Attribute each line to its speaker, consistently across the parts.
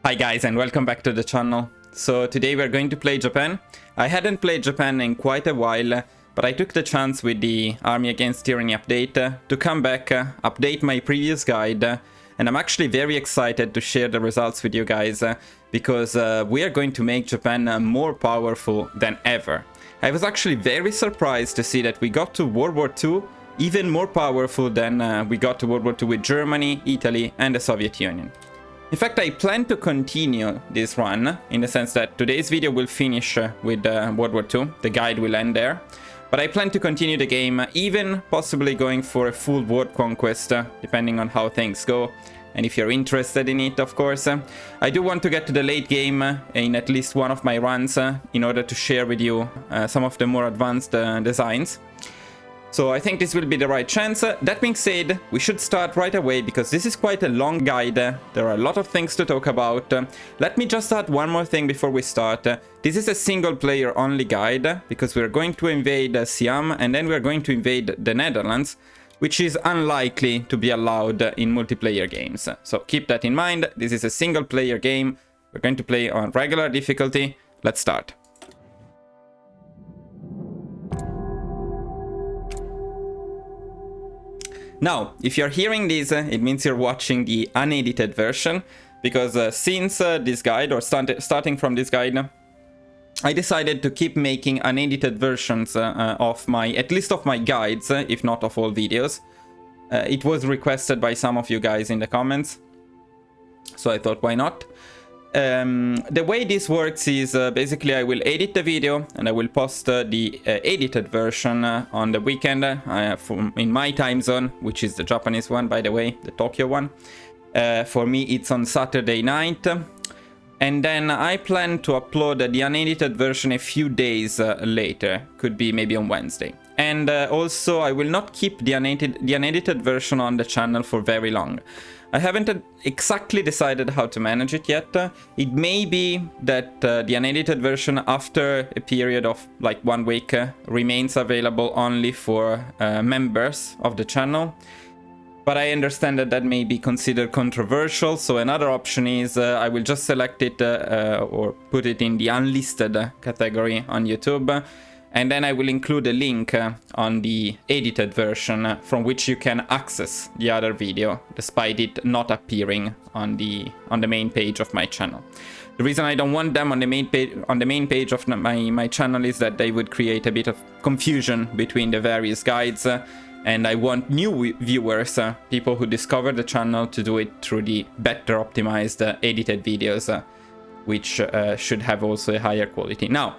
Speaker 1: Hi guys, and welcome back to the channel. So today we're going to play Japan. I hadn't played Japan in quite a while, but I took the chance with the Army Against Tyranny update to come back, update my previous guide, and I'm actually very excited to share the results with you guys, because we are going to make Japan more powerful than ever. I was actually very surprised to see that we got to World War II even more powerful than we got to World War II with Germany, Italy, and the Soviet Union. In fact, I plan to continue this run, in the sense that today's video will finish with World War II, the guide will end there. But I plan to continue the game, even possibly going for a full world conquest, depending on how things go, and if you're interested in it, of course. I do want to get to the late game in at least one of my runs, in order to share with you some of the more advanced designs. So I think this will be the right chance. That being said, we should start right away because this is quite a long guide. There are a lot of things to talk about. Let me just add one more thing before we start. This is a single player only guide because we're going to invade Siam and then we're going to invade the Netherlands, which is unlikely to be allowed in multiplayer games. So keep that in mind. This is a single player game. We're going to play on regular difficulty. Let's start. Now, if you're hearing this, it means you're watching the unedited version, because since this guide, or starting from this guide, I decided to keep making unedited versions of at least of my guides, if not of all videos. It was requested by some of you guys in the comments, so I thought, why not? The way this works is basically I will edit the video and I will post the edited version on the weekend in my time zone, which is the Japanese one, by the way, the Tokyo one. For me, it's on Saturday night. And then I plan to upload the unedited version a few days later, could be maybe on Wednesday. And also, I will not keep the unedited version on the channel for very long. I haven't exactly decided how to manage it yet. It may be that the unedited version, after a period of like 1 week, remains available only for members of the channel. But I understand that that may be considered controversial, so another option is I will just select it or put it in the unlisted category on YouTube. And then I will include a link on the edited version from which you can access the other video, despite it not appearing on the main page of my channel. The reason I don't want them on the main page of my channel is that they would create a bit of confusion between the various guides, and I want new viewers, people who discover the channel, to do it through the better optimized edited videos, which should have also a higher quality. Now,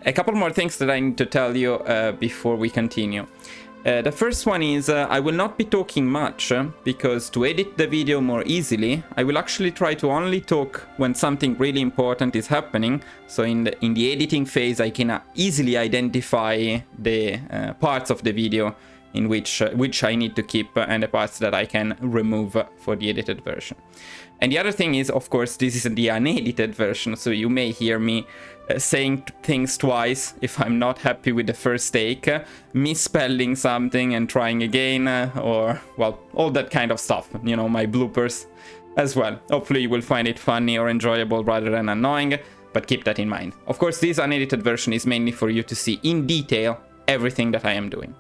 Speaker 1: a couple more things that I need to tell you before we continue. The first one is I will not be talking much because to edit the video more easily, I will actually try to only talk when something really important is happening. So in the editing phase, I can easily identify the parts of the video in which I need to keep and the parts that I can remove for the edited version. And the other thing is, of course, this is the unedited version, so you may hear me saying things twice if I'm not happy with the first take, misspelling something and trying again, or, well, all that kind of stuff, you know, my bloopers as well. Hopefully you will find it funny or enjoyable rather than annoying, but keep that in mind. Of course, this unedited version is mainly for you to see in detail everything that I am doing.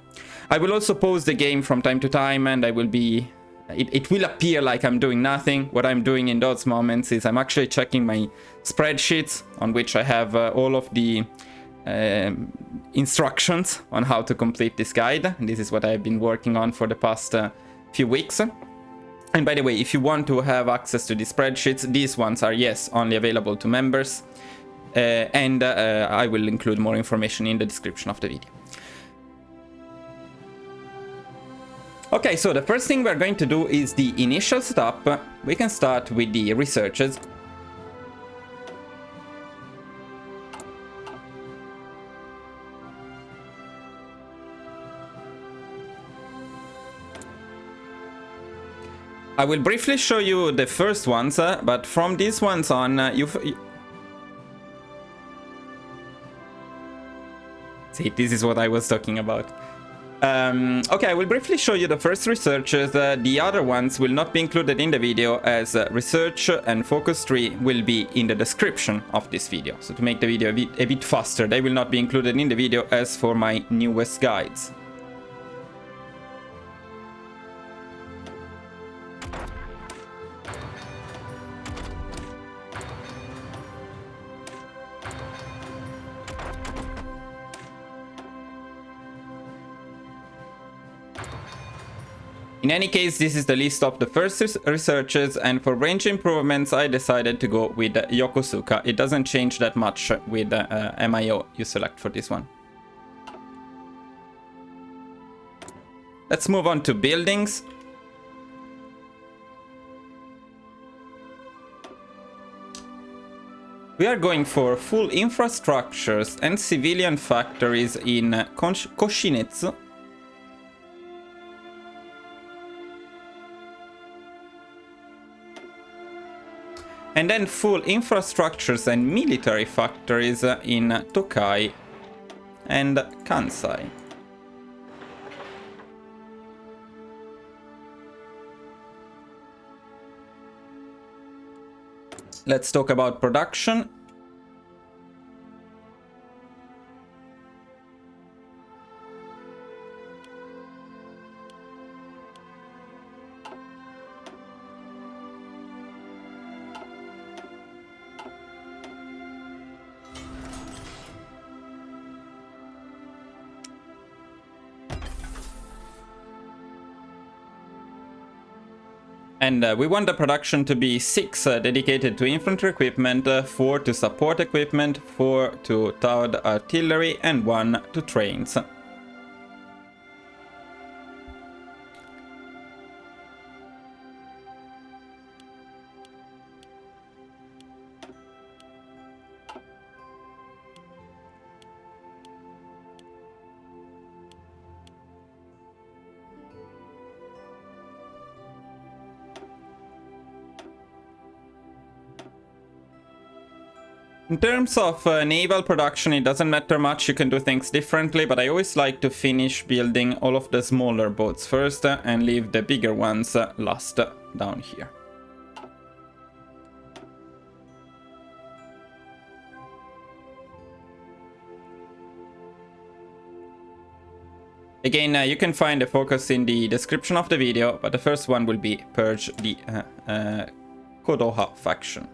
Speaker 1: I will also pause the game from time to time, and I will be... It will appear like I'm doing nothing. What I'm doing in those moments is I'm actually checking my spreadsheets, on which I have all of the instructions on how to complete this guide. And this is what I've been working on for the past few weeks. And by the way, if you want to have access to the spreadsheets, these ones are, yes, only available to members. And I will include more information in the description of the video. Okay, so the first thing we're going to do is the initial setup. We can start with the researches. I will briefly show you the first ones, but from these ones on, See, this is what I was talking about. Okay, I will briefly show you the first researches. The other ones will not be included in the video, as research and focus tree will be in the description of this video. So to make the video a bit faster, they will not be included in the video as for my newest guides. In any case, this is the list of the first researches, and for range improvements I decided to go with Yokosuka. It doesn't change that much with MIO you select for this one. Let's move on to buildings. We are going for full infrastructures and civilian factories in Koshinetsu. And then full infrastructures and military factories in Tokai and Kansai. Let's talk about production. And we want the production to be 6 dedicated to infantry equipment, 4 to support equipment, 4 to towed artillery, and 1 to trains. In terms of naval production, it doesn't matter much, you can do things differently, but I always like to finish building all of the smaller boats first and leave the bigger ones last down here. Again, you can find the focus in the description of the video, but the first one will be purge the Kodoha faction.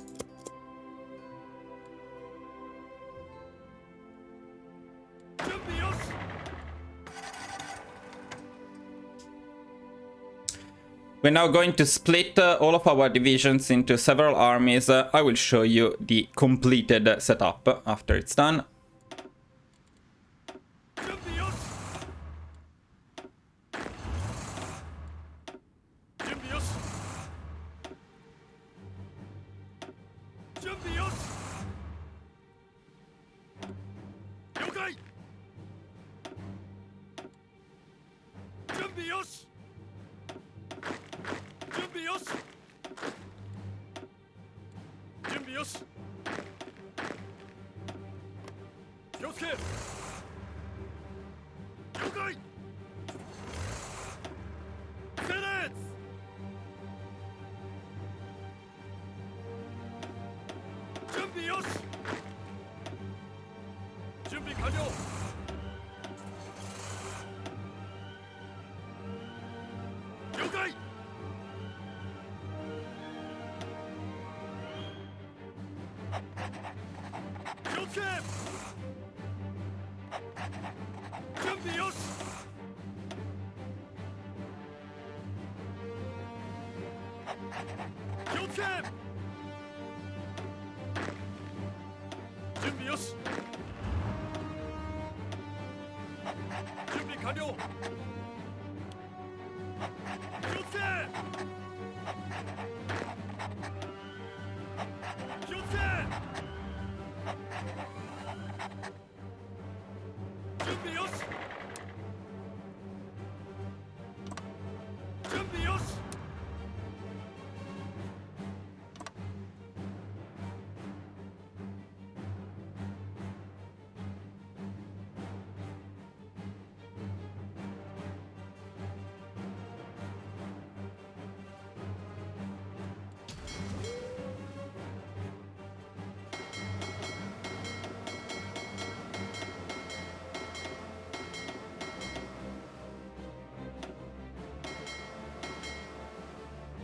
Speaker 1: We're now going to split all of our divisions into several armies. I will show you the completed setup after it's done.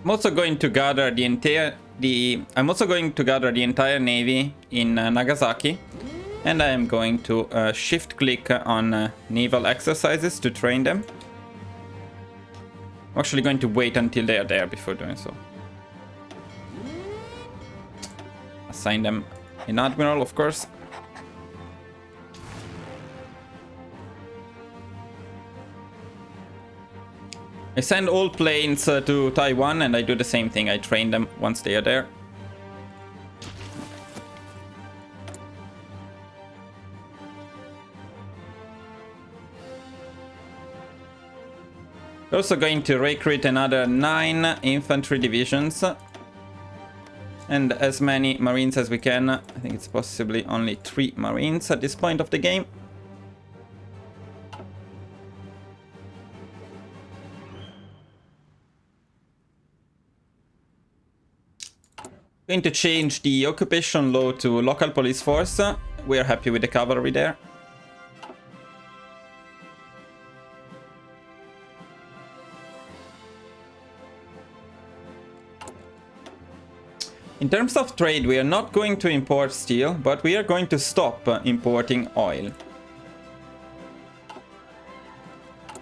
Speaker 1: I'm also going to gather the entire navy in Nagasaki, and I am going to shift click on naval exercises to train them. I'm actually going to wait until they are there before doing so. Assign them an admiral, of course. I send all planes to Taiwan, and I do the same thing. I train them once they are there. We're also going to recruit another 9 infantry divisions. And as many marines as we can. I think it's possibly only 3 marines at this point of the game. Going to change the occupation law to local police force. We are happy with the cavalry there. In terms of trade, we are not going to import steel, but we are going to stop importing oil.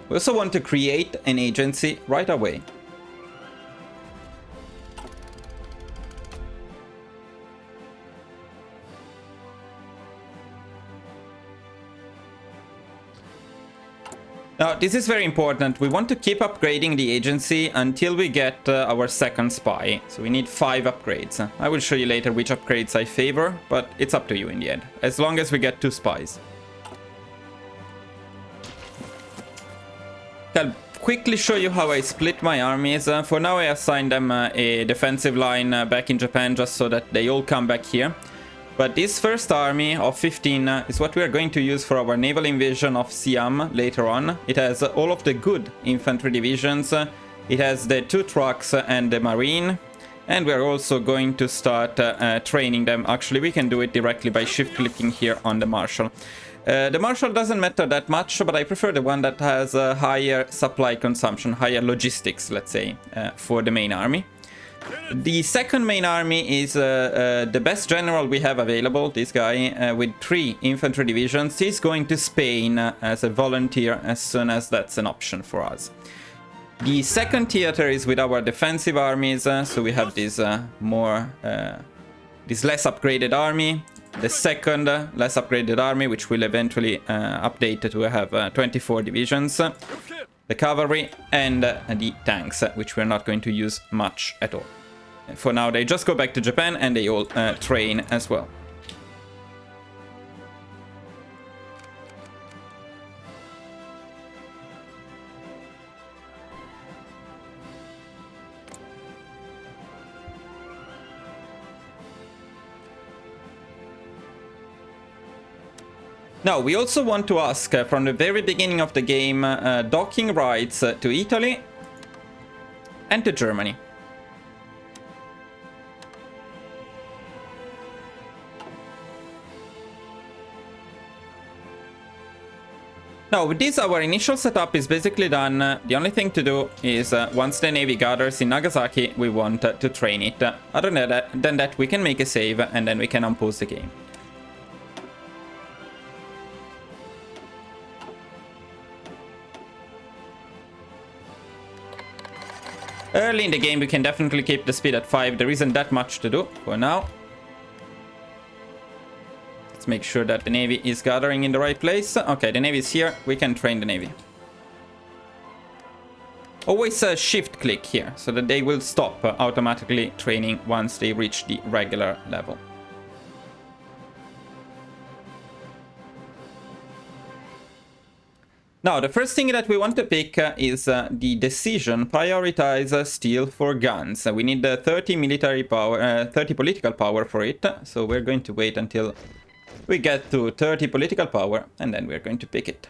Speaker 1: We also want to create an agency right away. Now, this is very important. We want to keep upgrading the agency until we get our second spy. So we need 5 upgrades. I will show you later which upgrades I favor, but it's up to you in the end, as long as we get 2 spies. I'll quickly show you how I split my armies. For now, I assigned them a defensive line back in Japan, just so that they all come back here. But this first army of 15 is what we are going to use for our naval invasion of Siam later on. It has all of the good infantry divisions. It has the 2 trucks and the marine. And we are also going to start training them. Actually, we can do it directly by shift-clicking here on the Marshal. The Marshal doesn't matter that much, but I prefer the one that has higher supply consumption, higher logistics, let's say, for the main army. The second main army is the best general we have available, this guy, with 3 infantry divisions. He's going to Spain as a volunteer as soon as that's an option for us. The second theater is with our defensive armies, so we have this this less upgraded army. The second less upgraded army, which will eventually update to have 24 divisions. The cavalry and the tanks, which we're not going to use much at all. For now, they just go back to Japan and they all train as well. Now, we also want to ask from the very beginning of the game docking rights to Italy and to Germany. Now, with this, our initial setup is basically done. The only thing to do is, once the navy gathers in Nagasaki, we want to train it. Other than that, we can make a save and then we can unpause the game. Early in the game, we can definitely keep the speed at 5. There isn't that much to do for now. Let's make sure that the navy is gathering in the right place. Okay, the navy is here. We can train the navy. Always shift click here, so that they will stop automatically training once they reach the regular level. Now, the first thing that we want to pick is the decision prioritize steel for guns. We need 30 military power, 30 political power for it. So we're going to wait until we get to 30 political power and then we're going to pick it.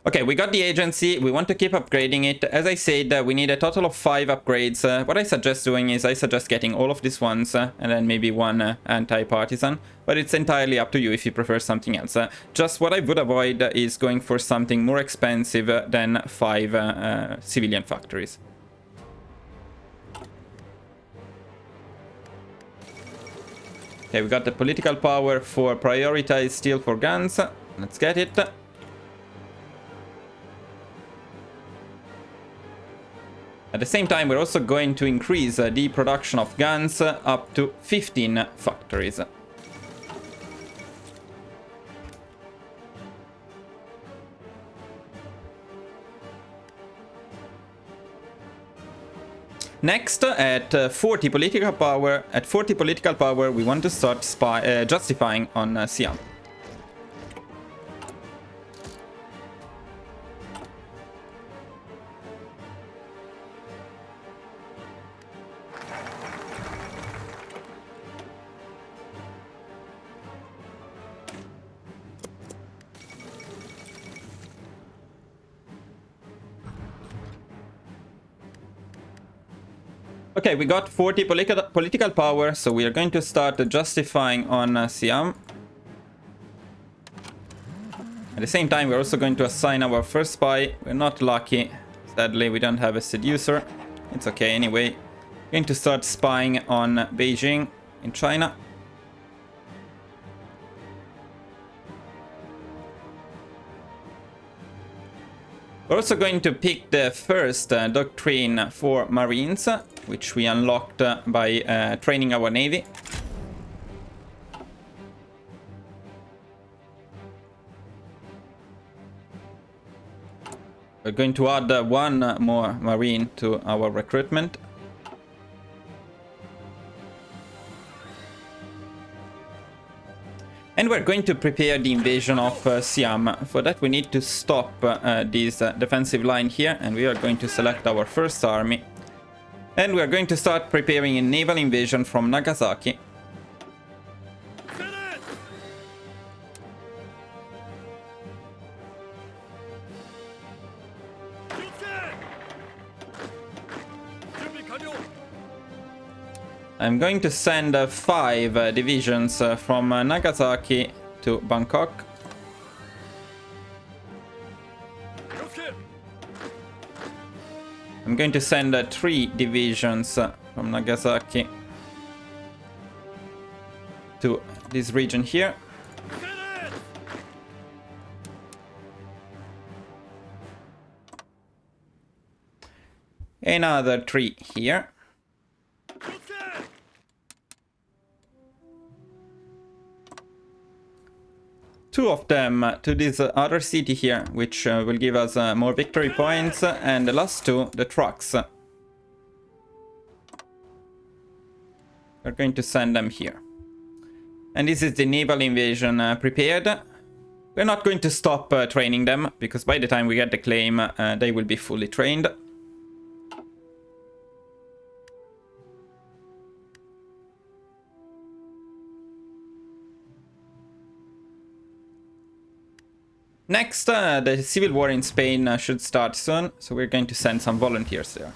Speaker 1: Okay, we got the agency. We want to keep upgrading it. As I said, we need a total of 5 upgrades. What I suggest doing is I suggest getting all of these ones and then maybe one anti-partisan. But it's entirely up to you if you prefer something else. Just what I would avoid is going for something more expensive than 5 civilian factories. Okay, we got the political power for prioritized steel for guns. Let's get it. At the same time, we're also going to increase the production of guns up to 15 factories. Next, at 40 political power, we want to start justifying on Siam. Okay, we got 40 political power, so we are going to start justifying on Siam. At the same time, we're also going to assign our first spy. We're not lucky. Sadly, we don't have a seducer. It's okay anyway. We're going to start spying on Beijing in China. We're also going to pick the first doctrine for Marines, which we unlocked by training our Navy. We're going to add one more Marine to our recruitment. And we're going to prepare the invasion of Siam. For that we need to stop this defensive line here, and we are going to select our first army. And we are going to start preparing a naval invasion from Nagasaki. I'm going to send 5 divisions from Nagasaki to Bangkok. I'm going to send 3 divisions from Nagasaki to this region here. Another 3 here. Two of them to this other city here, which will give us more victory points, and the last 2, the trucks. We're going to send them here. And this is the naval invasion prepared. We're not going to stop training them, because by the time we get the claim, they will be fully trained. Next, the civil war in Spain should start soon, so we're going to send some volunteers there.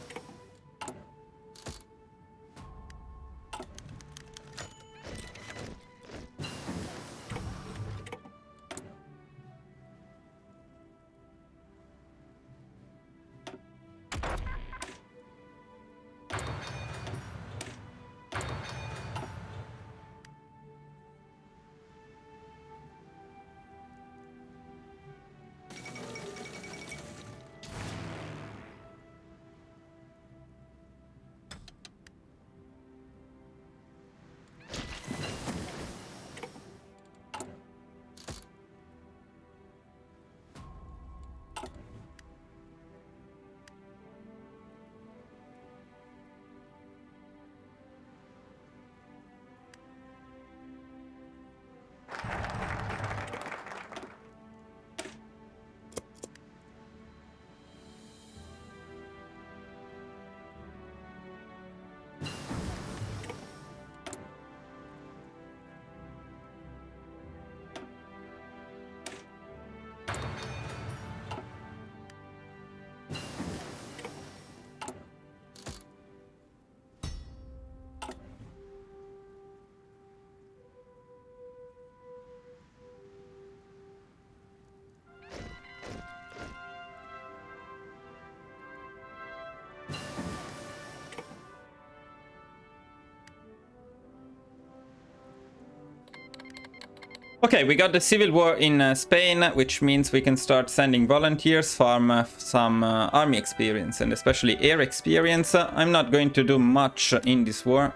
Speaker 1: Okay, we got the civil war in Spain, which means we can start sending volunteers, farm some army experience, and especially air experience. I'm not going to do much in this war,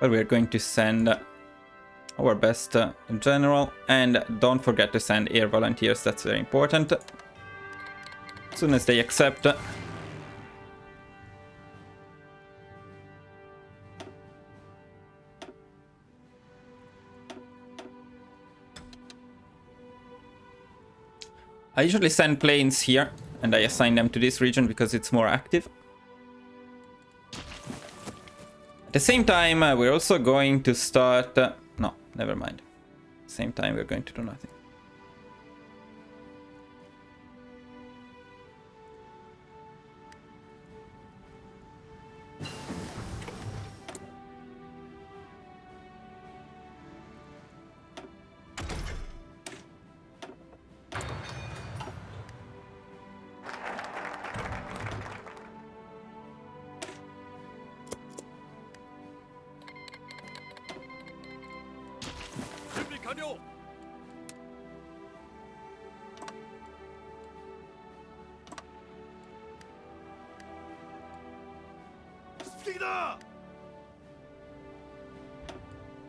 Speaker 1: but we're going to send our best general, and don't forget to send air volunteers, that's very important. As soon as they accept. I usually send planes here, and I assign them to this region because it's more active. At the same time, we're also going to start... no, never mind. Same time, we're going to do nothing.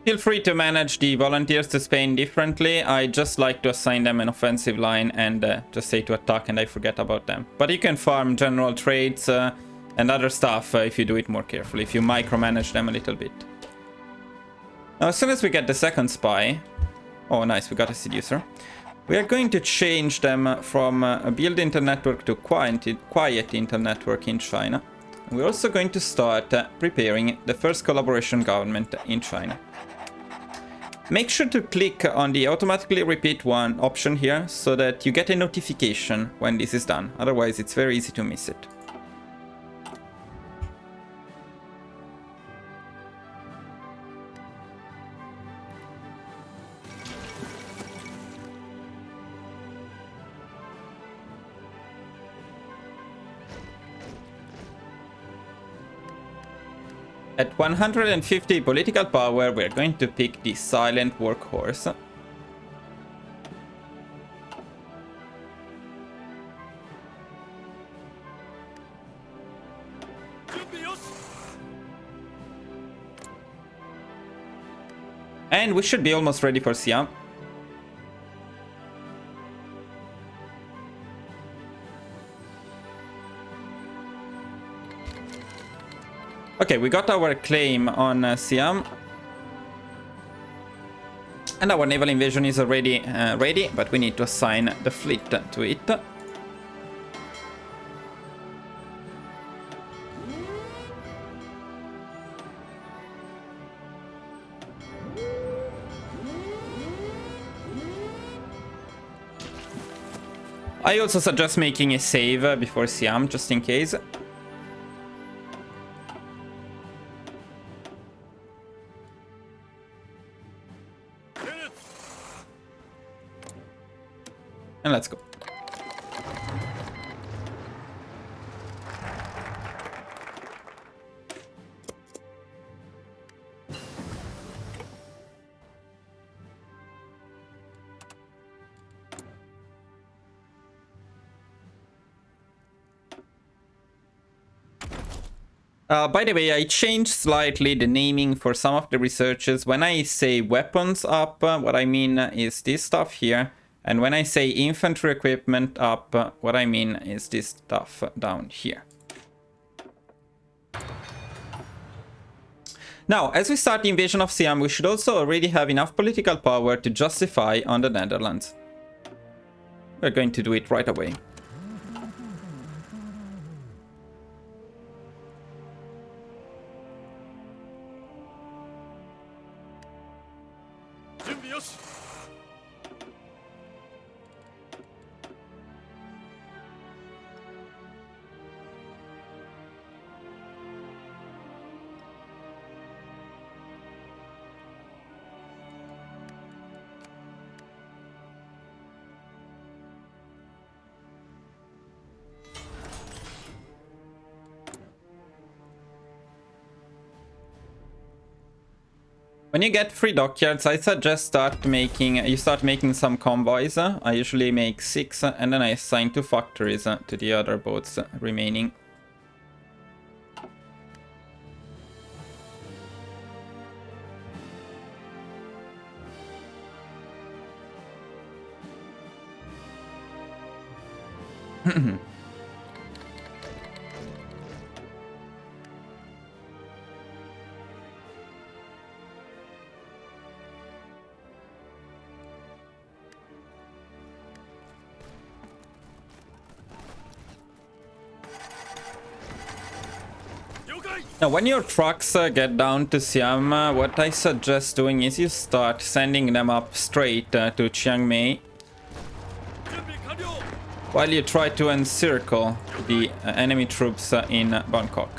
Speaker 1: Feel free to manage the volunteers to Spain differently. I just like to assign them an offensive line and just say to attack, and I forget about them. But you can farm general traits and other stuff if you do it more carefully, if you micromanage them a little bit. Now, as soon as we get the second spy... oh, nice, we got a seducer. We are going to change them from a build internetwork to quiet internetwork in China. We're also going to start preparing the first collaboration government in China. Make sure to click on the automatically repeat one option here so that you get a notification when this is done. Otherwise, it's very easy to miss it. At 150 political power, we're going to pick the silent workhorse. And we should be almost ready for Siam. Okay, we got our claim on Siam. And our naval invasion is already ready, but we need to assign the fleet to it. I also suggest making a save before Siam, just in case. And let's go. By the way, I changed slightly the naming for some of the researches. When I say weapons up, what I mean is this stuff here. And when I say infantry equipment up, what I mean is this stuff down here. Now, as we start the invasion of Siam, we should also already have enough political power to justify on the Netherlands. We're going to do it right away. When you get 3 dockyards, I suggest you start making some convoys. I usually make 6, and then I assign 2 factories to the other boats remaining. Now, when your trucks get down to Siam, what I suggest doing is you start sending them up straight to Chiang Mai, while you try to encircle the enemy troops in Bangkok.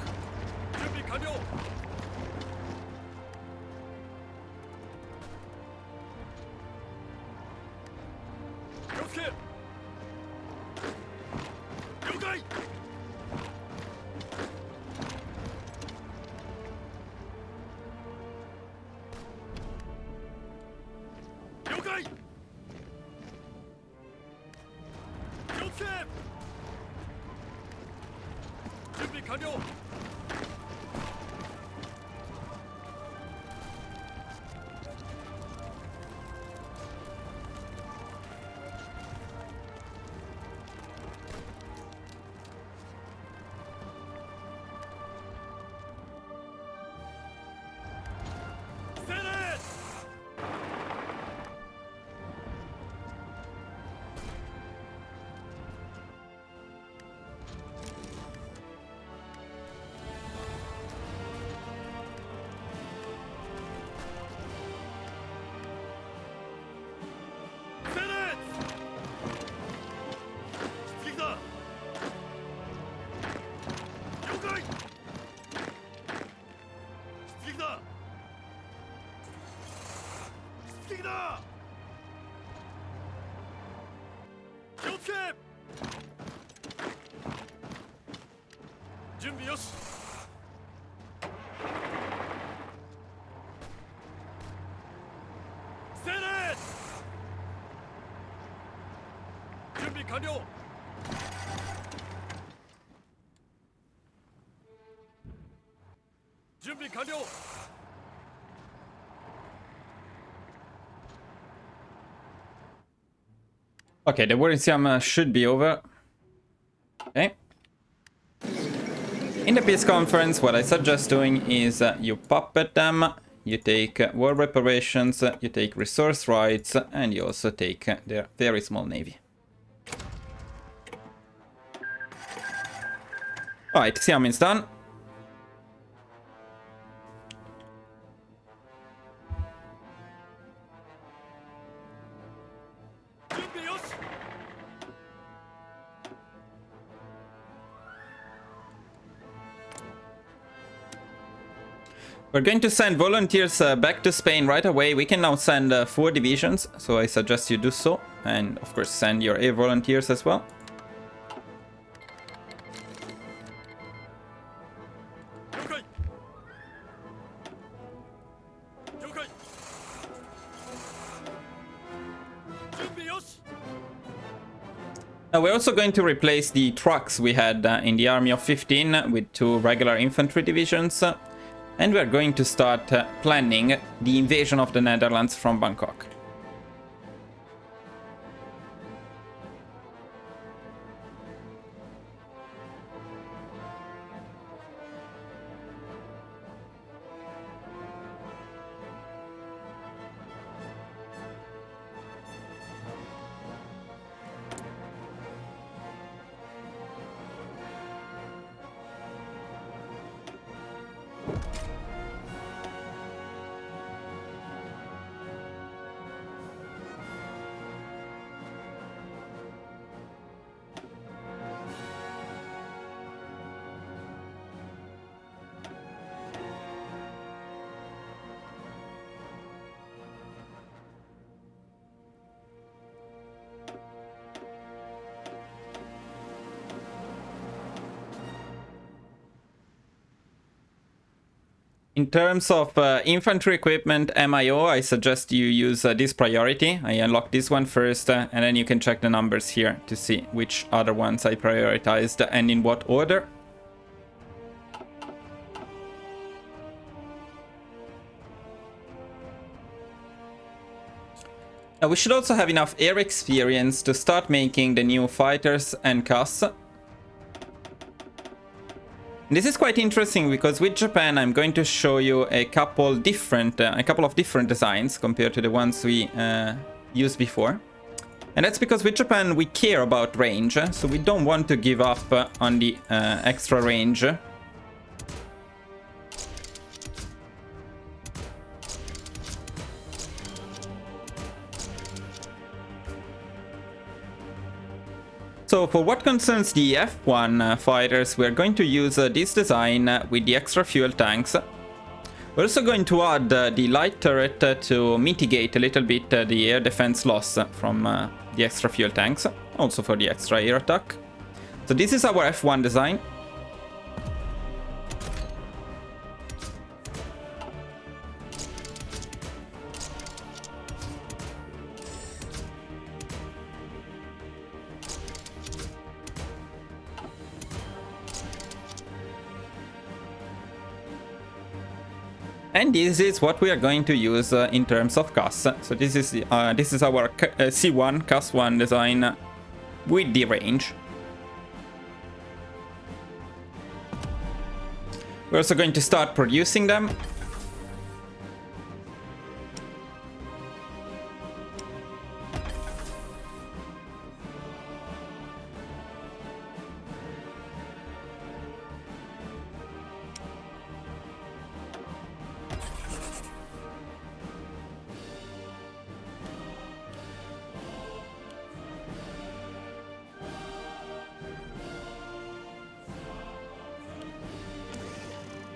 Speaker 1: Okay, the war in Siam should be over. Okay. In the peace conference, what I suggest doing is you puppet them, you take war reparations, you take resource rights, and you also take their very small navy. Alright, Siam is done. We're going to send volunteers back to Spain right away. We can now send 4 divisions, so I suggest you do so. And of course send your air volunteers as well. Now we're also going to replace the trucks we had in the army of 15 with 2 regular infantry divisions. And we're going to start planning the invasion of the Netherlands from Bangkok. In terms of infantry equipment, MIO, I suggest you use this priority. I unlock this one first, and then you can check the numbers here to see which other ones I prioritized and in what order. Now, we should also have enough air experience to start making the new fighters and CAS. This is quite interesting because with Japan I'm going to show you a couple of different designs compared to the ones we used before. And that's because with Japan we care about range, so we don't want to give up on the extra range. So for what concerns the F1 fighters, we're going to use this design with the extra fuel tanks. We're also going to add the light turret to mitigate a little bit the air defense loss from the extra fuel tanks, also for the extra air attack. So this is our F1 design. And this is what we are going to use in terms of CAS. So this is our C1 CAS 1 design with the range. We're also going to start producing them.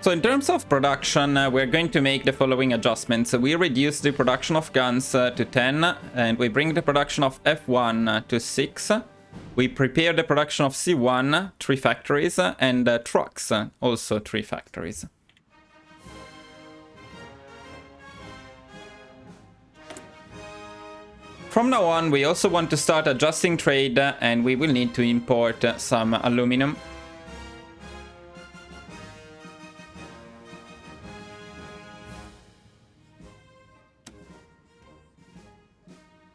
Speaker 1: So in terms of production, we're going to make the following adjustments. We reduce the production of guns to 10, and we bring the production of F1 to 6. We prepare the production of C1, 3 factories, and trucks, also 3 factories. From now on, we also want to start adjusting trade, and we will need to import some aluminum.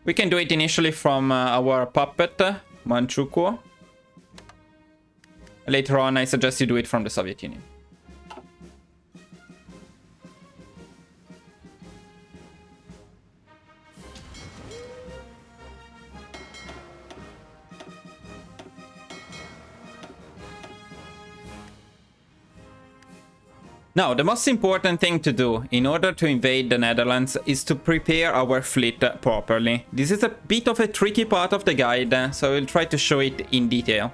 Speaker 1: We can do it initially from our puppet, Manchukuo. Later on, I suggest you do it from the Soviet Union. Now, the most important thing to do in order to invade the Netherlands is to prepare our fleet properly. This is a bit of a tricky part of the guide, so I will try to show it in detail.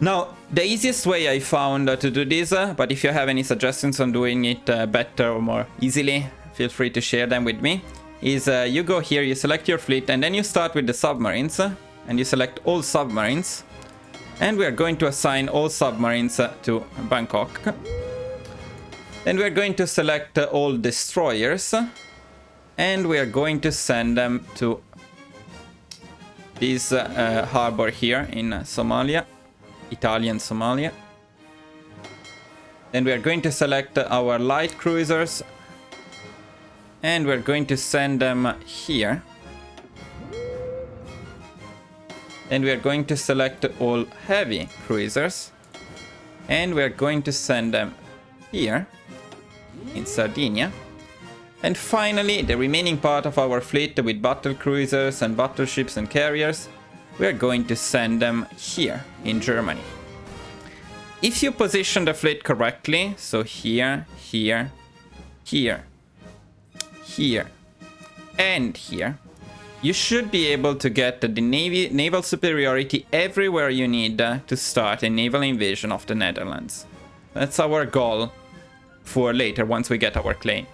Speaker 1: Now, the easiest way I found to do this, but if you have any suggestions on doing it better or more easily, feel free to share them with me, is you go here, you select your fleet, and then you start with the submarines, and you select all submarines. And we are going to assign all submarines to Bangkok. Then we are going to select all destroyers. And we are going to send them to this harbor here in Somalia, Italian Somalia. Then we are going to select our light cruisers. And we're going to send them here. And we are going to select all heavy cruisers. And we are going to send them here in Sardinia. And finally, the remaining part of our fleet with battle cruisers and battleships and carriers, we are going to send them here in Germany. If you position the fleet correctly, so here, here, here, here, and here, you should be able to get the naval superiority everywhere you need to start a naval invasion of the Netherlands. That's our goal for later, once we get our claim.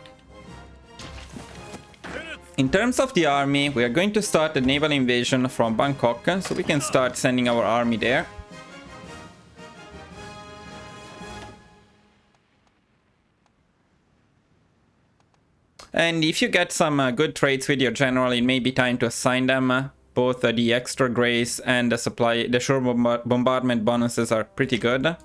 Speaker 1: In terms of the army, we are going to start the naval invasion from Bangkok, so we can start sending our army there. And if you get some good trades with your general, it may be time to assign them. Both the extra grace and the shore bombardment bonuses are pretty good.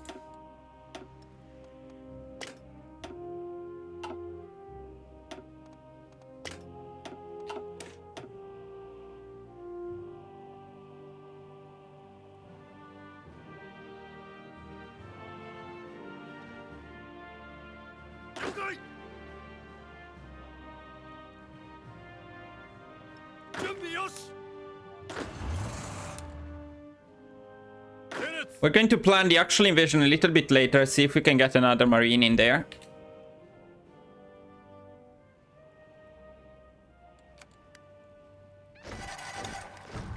Speaker 1: We're going to plan the actual invasion a little bit later, see if we can get another marine in there.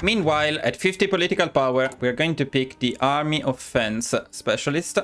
Speaker 1: Meanwhile, at 50 political power, we're going to pick the Army Offense Specialist.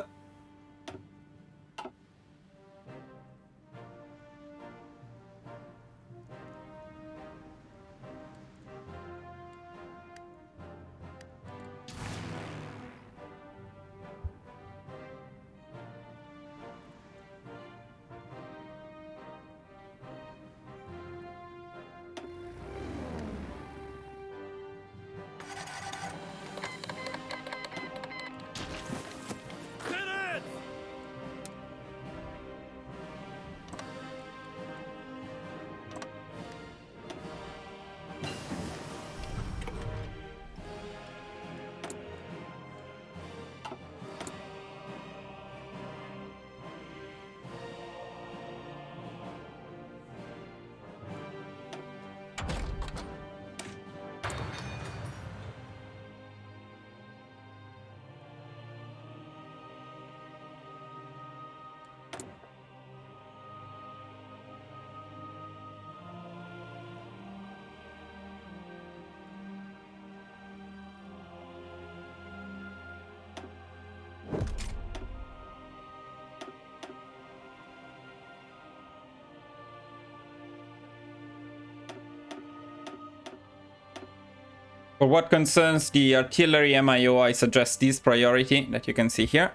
Speaker 1: For what concerns the artillery MIO, I suggest this priority that you can see here.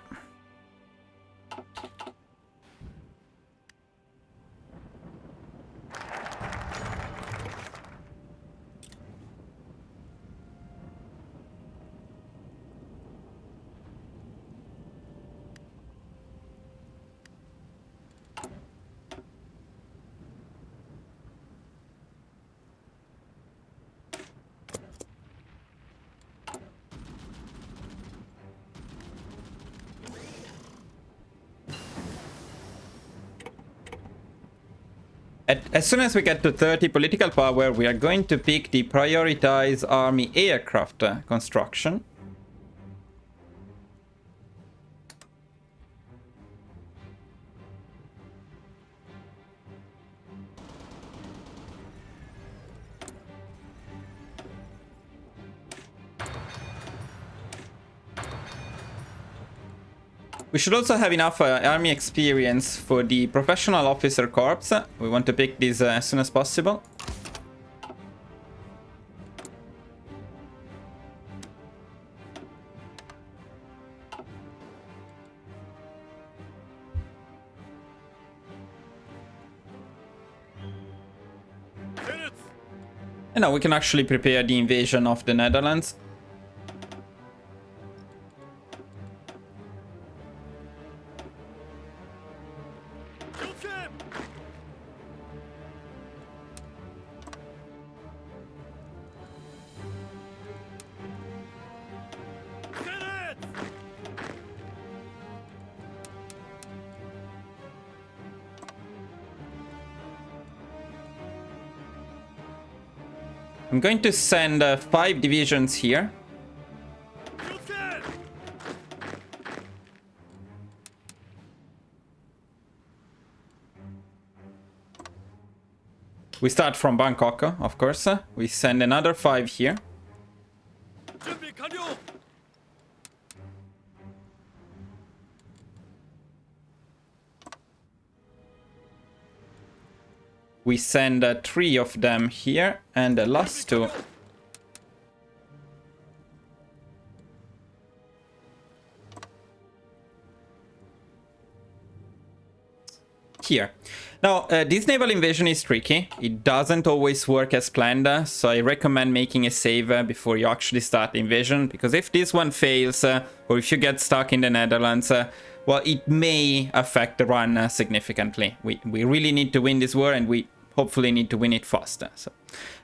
Speaker 1: As soon as we get to 30 political power, we are going to pick the prioritize army aircraft construction. We should also have enough army experience for the professional officer corps. We want to pick these as soon as possible. And now we can actually prepare the invasion of the Netherlands. I'm going to send 5 divisions here. We start from Bangkok, of course. We send another 5 here. We send 3 of them here, and the last 2. here. Now, this naval invasion is tricky. It doesn't always work as planned, so I recommend making a save before you actually start the invasion, because if this one fails, or if you get stuck in the Netherlands, well, it may affect the run significantly. We really need to win this war, and we hopefully need to win it faster. So,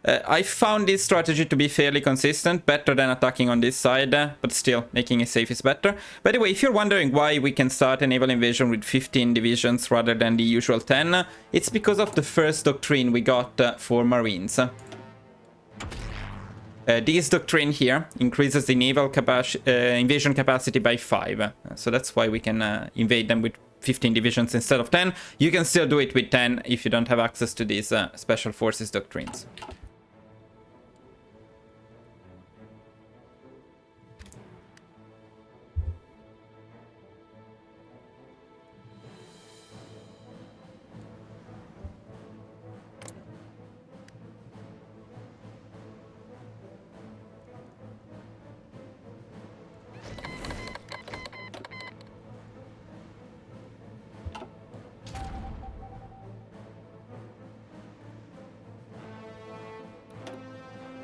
Speaker 1: I found this strategy to be fairly consistent, better than attacking on this side, but still, making a save is better. By the way, if you're wondering why we can start a naval invasion with 15 divisions rather than the usual 10, it's because of the first doctrine we got for Marines. This doctrine here increases the naval invasion capacity by 5, so that's why we can invade them with 15 divisions instead of 10. You can still do it with 10 if you don't have access to these special forces doctrines.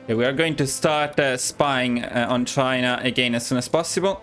Speaker 1: We are going to start spying on China again as soon as possible.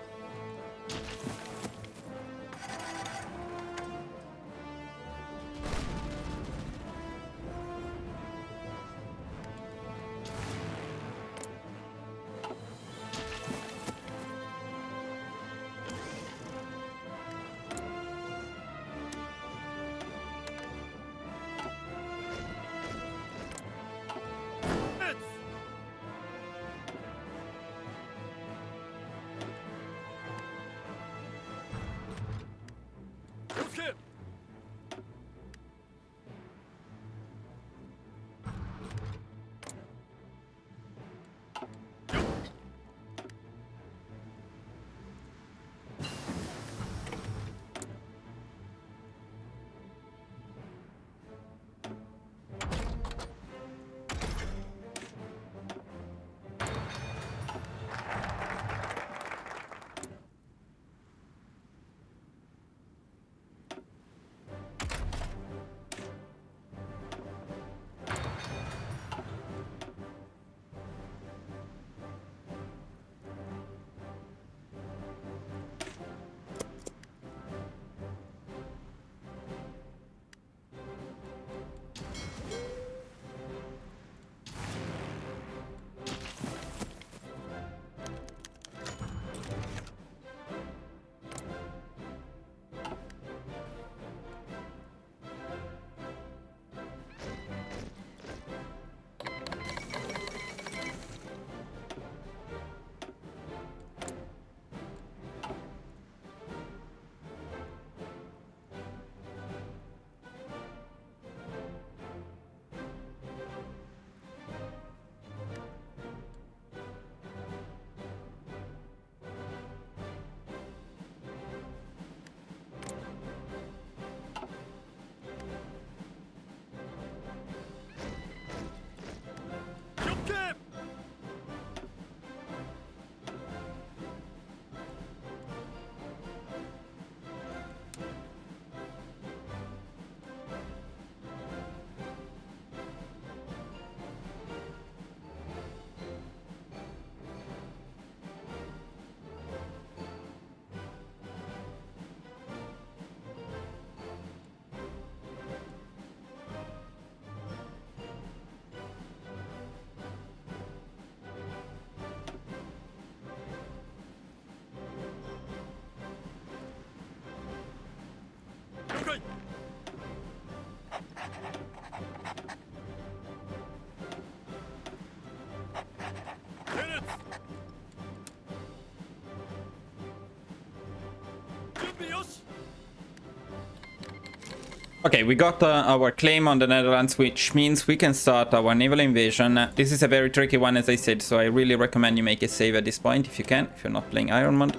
Speaker 1: Okay, we got our claim on the Netherlands, which means we can start our naval invasion. This is a very tricky one, as I said, so I really recommend you make a save at this point if you can, if you're not playing Iron Mode.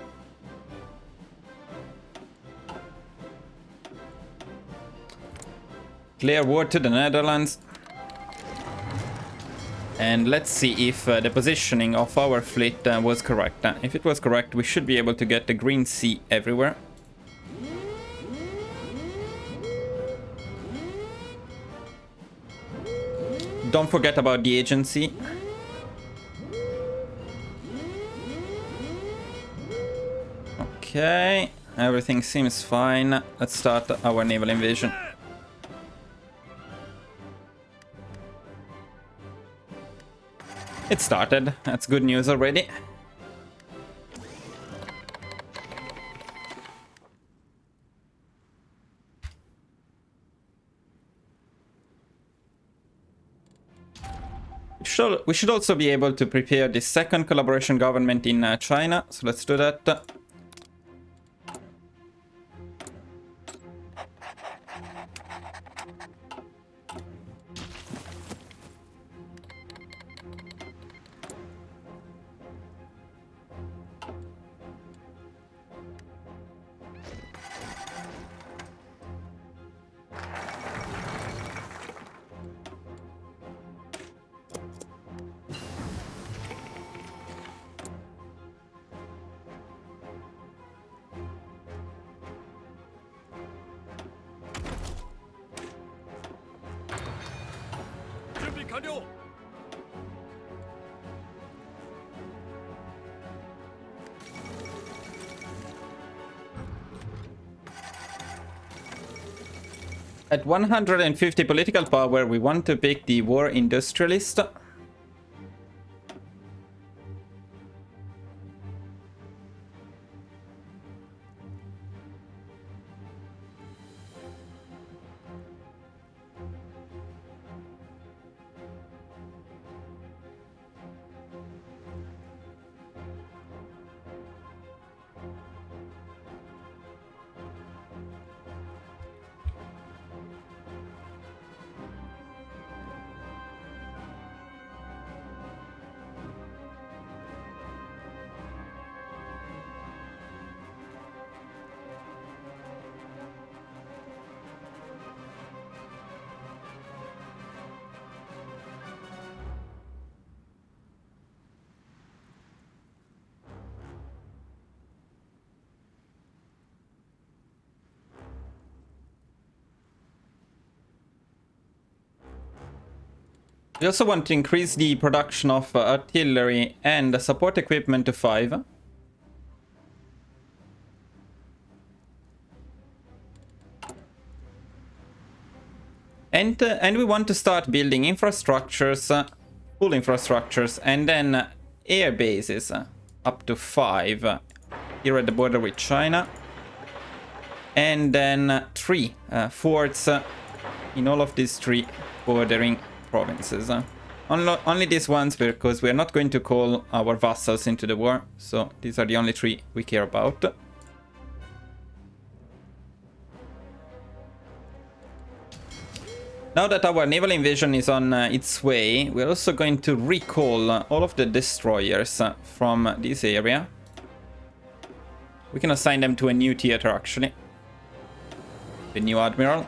Speaker 1: Clear war to the Netherlands. And let's see if the positioning of our fleet was correct. If it was correct, we should be able to get the Green Sea everywhere. Don't forget about the agency. Okay, everything seems fine. Let's start our naval invasion. It started. That's good news already. We should also be able to prepare the second collaboration government in China. So let's do that. At 150 political power, we want to pick the war industrialist. We also want to increase the production of artillery and support equipment to 5. And we want to start building infrastructures, full infrastructures, and then air bases up to 5 here at the border with China. And then 3 forts in all of these 3 bordering provinces. Only these ones, because we're not going to call our vassals into the war, so these are the only 3 we care about. Now that our naval invasion is on its way, we're also going to recall all of the destroyers from this area. We can assign them to a new theater, actually. The new admiral.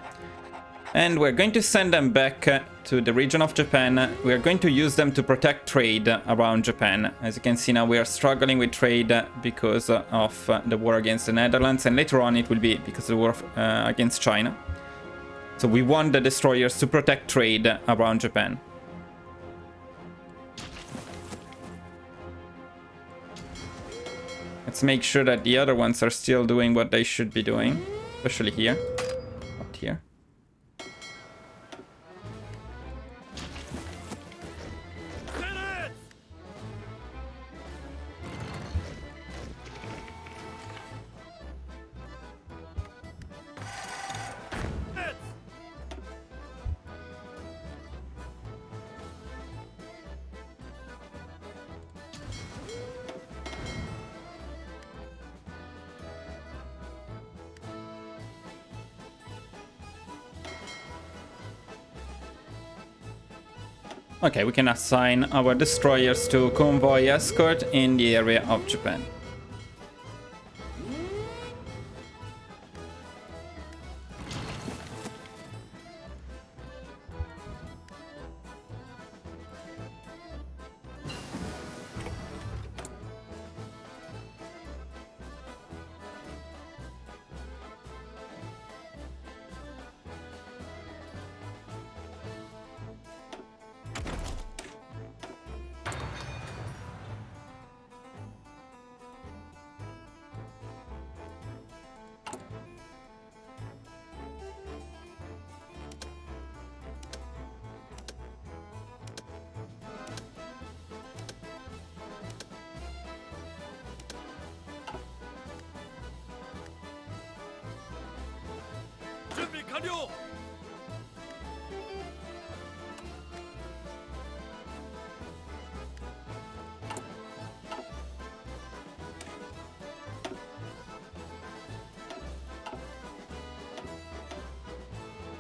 Speaker 1: And we're going to send them back to the region of Japan. We are going to use them to protect trade around Japan. As you can see now, we are struggling with trade because of the war against the Netherlands, and later on it will be because of the war against China. So we want the destroyers to protect trade around Japan. Let's make sure that the other ones are still doing what they should be doing, especially here, up here. Okay, we can assign our destroyers to convoy escort in the area of Japan.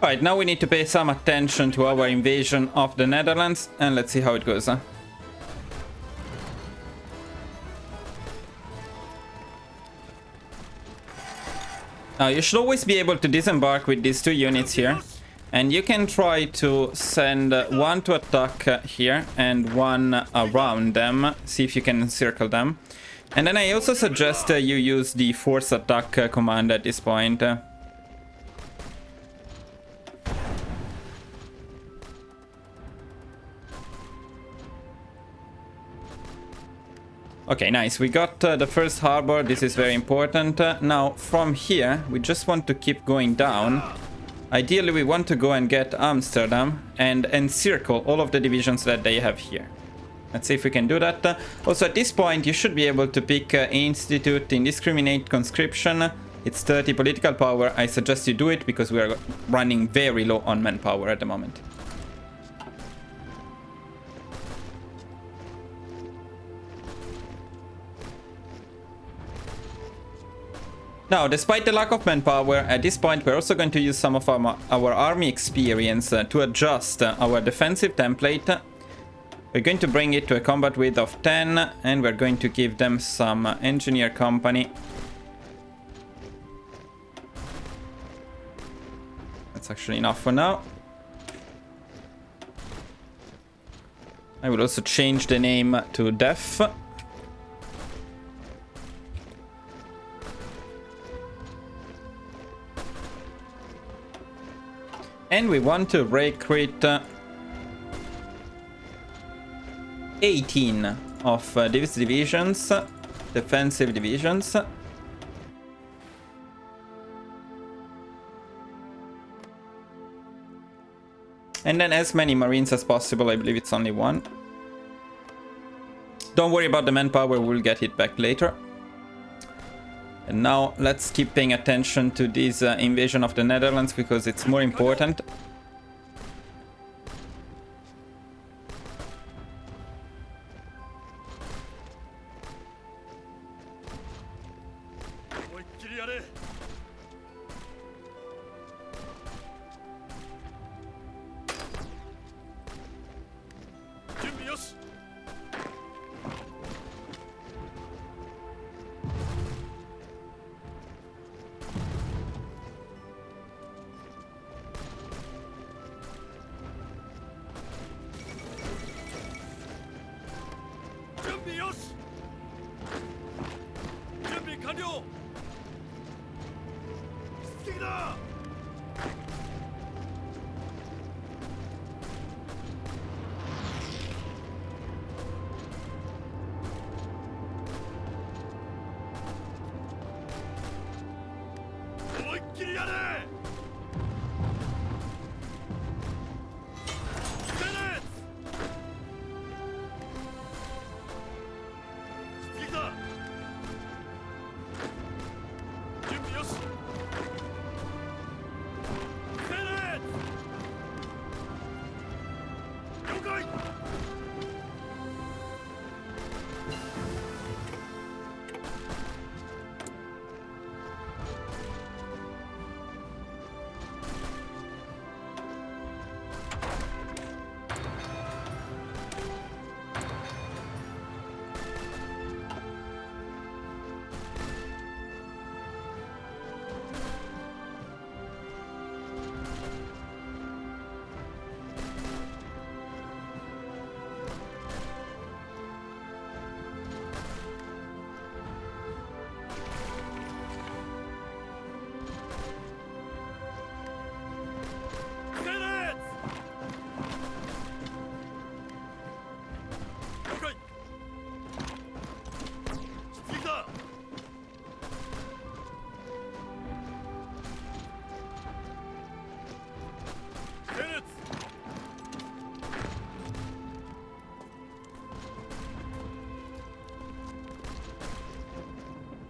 Speaker 1: Alright, now we need to pay some attention to our invasion of the Netherlands, and let's see how it goes. Now, you should always be able to disembark with these two units here, and you can try to send one to attack here and one around them, see if you can encircle them. And then I also suggest you use the force attack command at this point. Okay, nice. We got the first harbor. This is very important. Now, from here, we just want to keep going down. Ideally, we want to go and get Amsterdam and encircle all of the divisions that they have here. Let's see if we can do that. Also, at this point, you should be able to pick Institute Indiscriminate Conscription. It's 30 political power. I suggest you do it because we are running very low on manpower at the moment. Now, despite the lack of manpower, at this point we're also going to use some of our army experience to adjust our defensive template. We're going to bring it to a combat width of 10, and we're going to give them some engineer company. That's actually enough for now. I will also change the name to Def. And we want to recruit 18 of these divisions, defensive divisions. And then as many marines as possible. I believe it's only one. Don't worry about the manpower, we'll get it back later. And now let's keep paying attention to this invasion of the Netherlands because it's more important.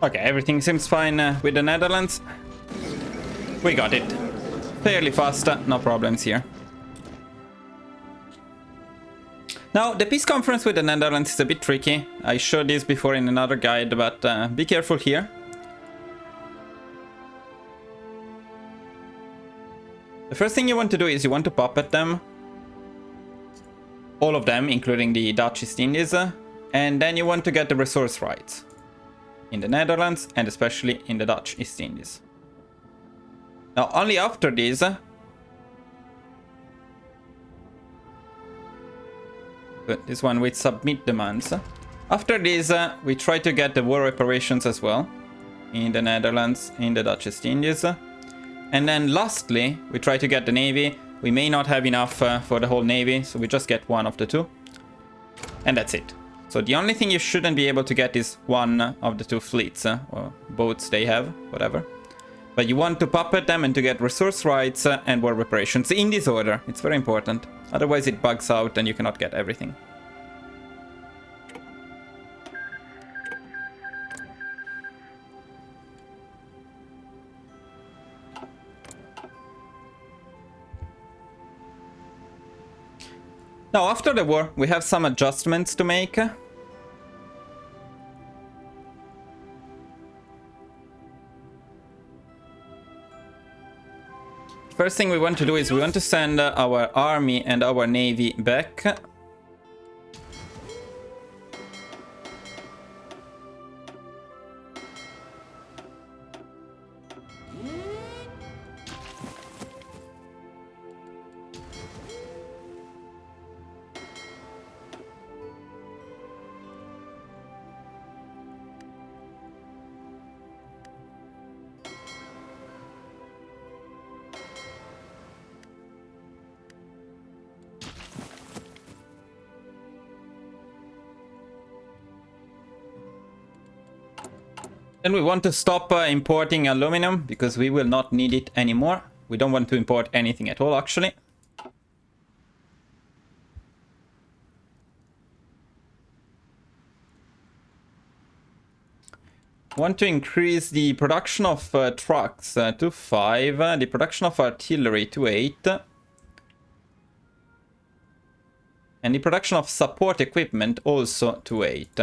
Speaker 1: Okay, everything seems fine with the Netherlands. We got it. fairly fast, no problems here. Now, the peace conference with the Netherlands is a bit tricky. I showed this before in another guide, but be careful here. The first thing you want to do is you want to puppet them. All of them, including the Dutch East Indies. And then you want to get the resource rights in the Netherlands and especially in the Dutch East Indies. Now, only after this, this one with submit demands. After this, we try to get the war reparations as well in the Netherlands, in the Dutch East Indies. And then lastly, we try to get the navy. We may not have enough for the whole navy, so we just get one of the two. And that's it. So the only thing you shouldn't be able to get is one of the two fleets, or boats they have, whatever. But you want to puppet them and to get resource rights and war reparations in this order. It's very important. Otherwise it bugs out and you cannot get everything. Now, after the war, we have some adjustments to make. First thing we want to do is we want to send our army and our navy back. Then we want to stop importing aluminum, because we will not need it anymore. We don't want to import anything at all, actually. Want to increase the production of trucks to 5, the production of artillery to 8. And the production of support equipment also to 8.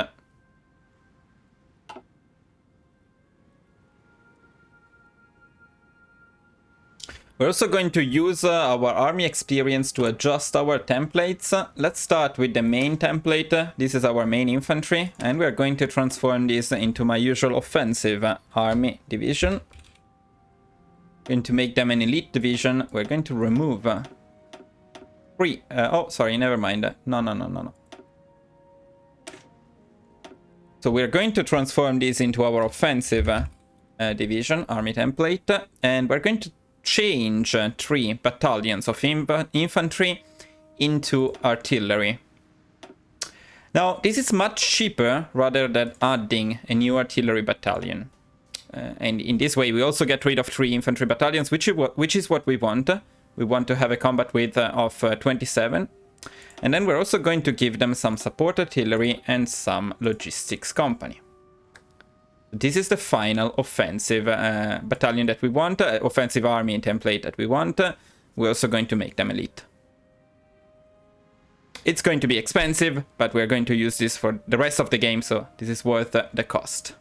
Speaker 1: We're also going to use our army experience to adjust our templates. Let's start with the main template. This is our main infantry, and we're going to transform this into my usual offensive army division. Going to make them an elite division. We're going to remove 3. Oh, sorry, never mind. No. So we're going to transform this into our offensive division, army template, and we're going to change 3 battalions of infantry into artillery. Now, this is much cheaper rather than adding a new artillery battalion. And in this way, we also get rid of 3 infantry battalions, which is what we want. We want to have a combat width of 27. And then we're also going to give them some support artillery and some logistics company. This is the final offensive battalion that we want, offensive army template that we want. We're also going to make them elite. It's going to be expensive, but we're going to use this for the rest of the game, so this is worth the cost.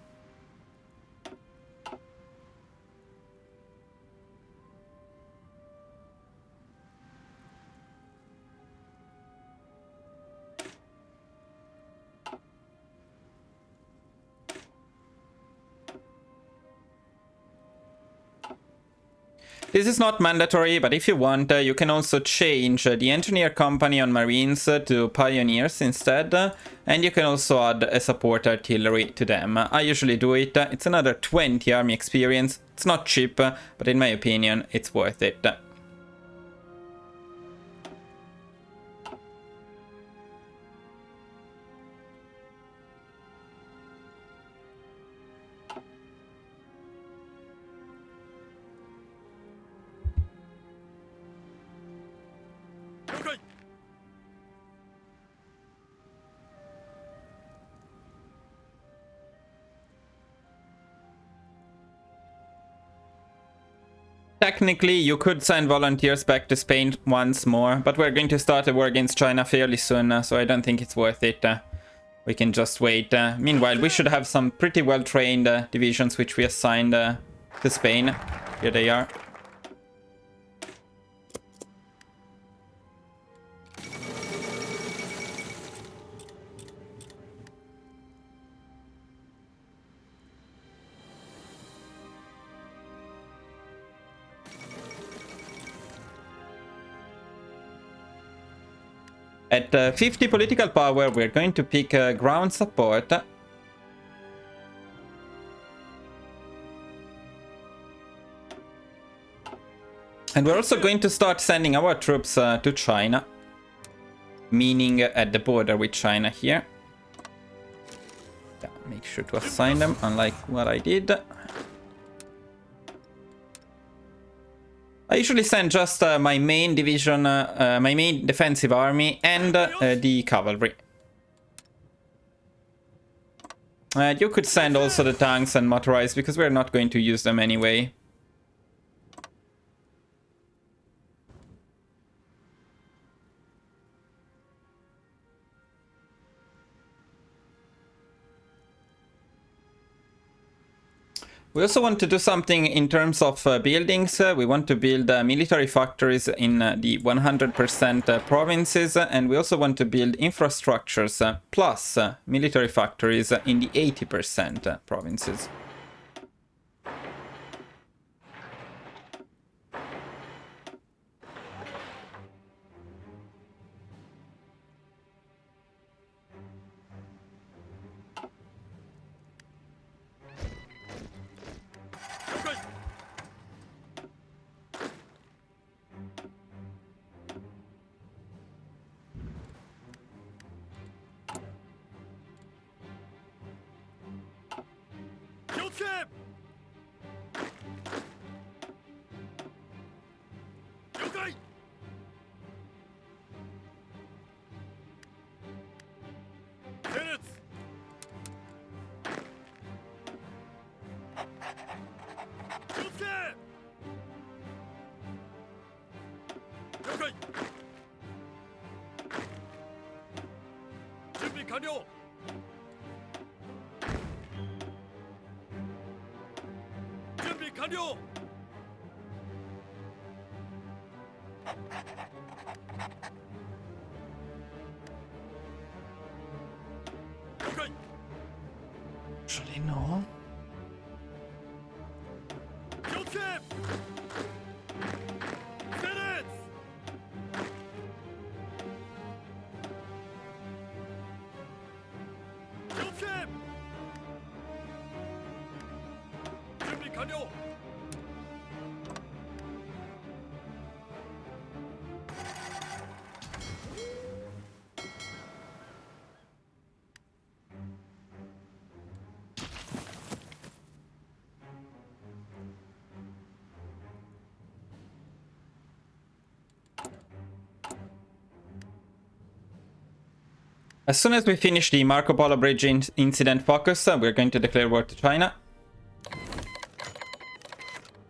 Speaker 1: This is not mandatory, but if you want, you can also change the engineer company on Marines to pioneers instead, and you can also add a support artillery to them. I usually do it. It's another 20 army experience. It's not cheap, but in my opinion, it's worth it. technically, you could send volunteers back to Spain once more, but we're going to start a war against China fairly soon, so I don't think it's worth it. We can just wait. Meanwhile, we should have some pretty well-trained divisions which we assigned to Spain. Here they are. At 50 political power, we're going to pick ground support. And we're also going to start sending our troops to China. Meaning at the border with China here. Yeah, make sure to assign them, unlike what I did. I usually send just my main division, my main defensive army, and the cavalry. You could send also the tanks and motorized, because we're not going to use them anyway. We also want to do something in terms of buildings. We want to build military factories in the 100% provinces, and we also want to build infrastructures plus military factories in the 80% provinces. Actually, no. As soon as we finish the Marco Polo Bridge incident focus, we're going to declare war to China.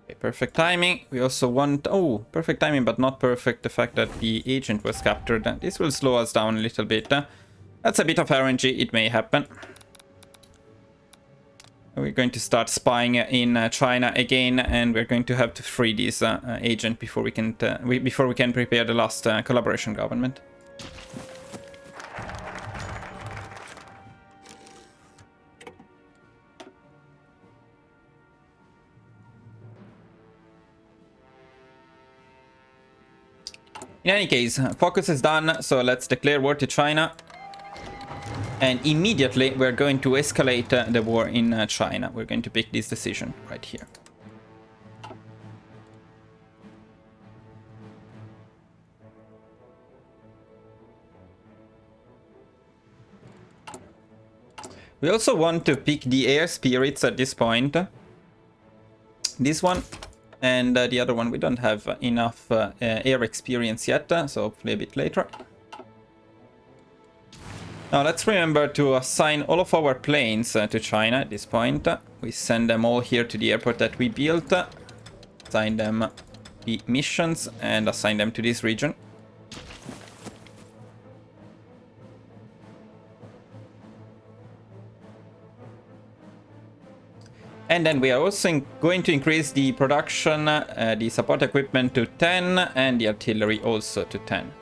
Speaker 1: Okay, perfect timing. We also want... Oh, perfect timing, but not perfect the fact that the agent was captured. This will slow us down a little bit. That's a bit of RNG. It may happen. We're going to start spying in China again, and we're going to have to free this agent before we can prepare the last collaboration government. In any case, focus is done, so let's declare war to China. And immediately we're going to escalate the war in China. We're going to pick this decision right here. We also want to pick the air spirits at this point. This one. And the other one, we don't have enough air experience yet, so hopefully a bit later. Now let's remember to assign all of our planes to China at this point. We send them all here to the airport that we built. Assign them the missions and assign them to this region. And then we are also going to increase the production, the support equipment to 10 and the artillery also to 10.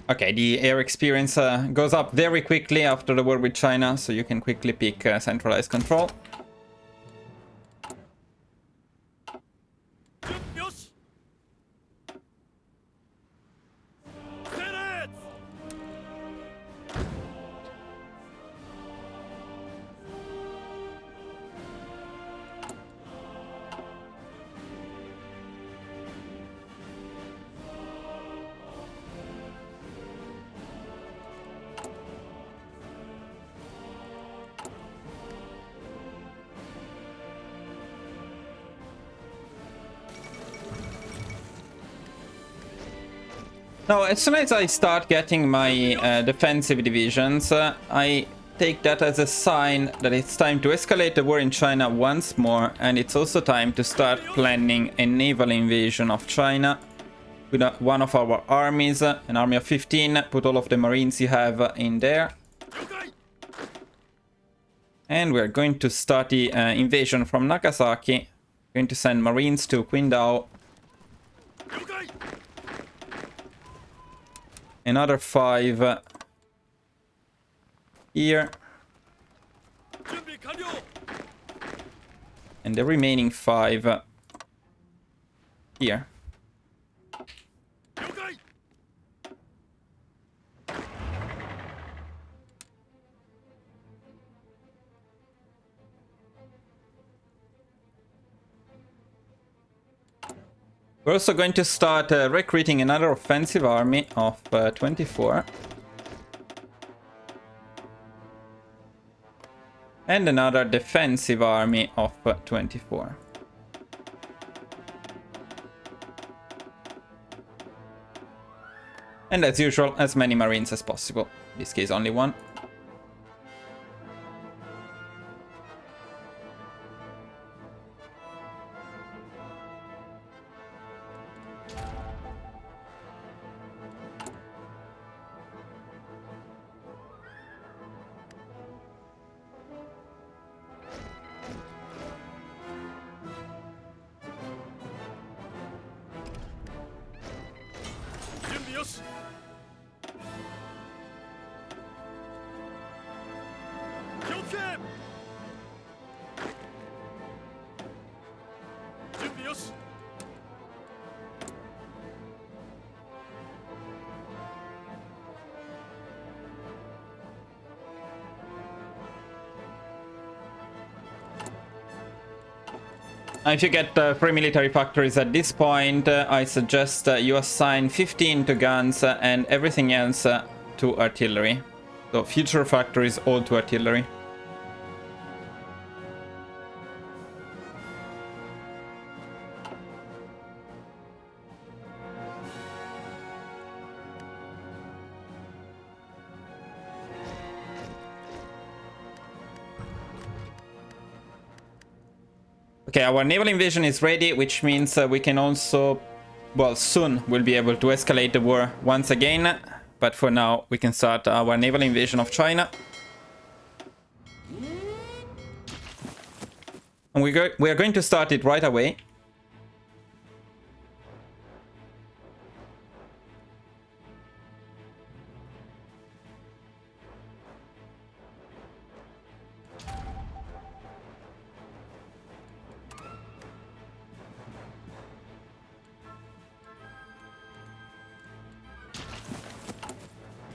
Speaker 1: Okay, the air experience goes up very quickly after the war with China, so you can quickly pick centralized control. Now, as soon as I start getting my defensive divisions, I take that as a sign that it's time to escalate the war in China once more, and it's also time to start planning a naval invasion of China with one of our armies, an army of 15, put all of the marines you have in there. And we're going to start the invasion from Nagasaki. We're going to send marines to Qingdao. Another 5 here. And the remaining 5 here. We're also going to start recruiting another offensive army of 24. And another defensive army of 24. And as usual, as many marines as possible. In this case, only 1. If you get 3 military factories at this point, I suggest you assign 15 to guns and everything else to artillery. So future factories all to artillery. Okay, our naval invasion is ready, which means we can also, well, soon we'll be able to escalate the war once again. But for now, we can start our naval invasion of China. And we are going to start it right away.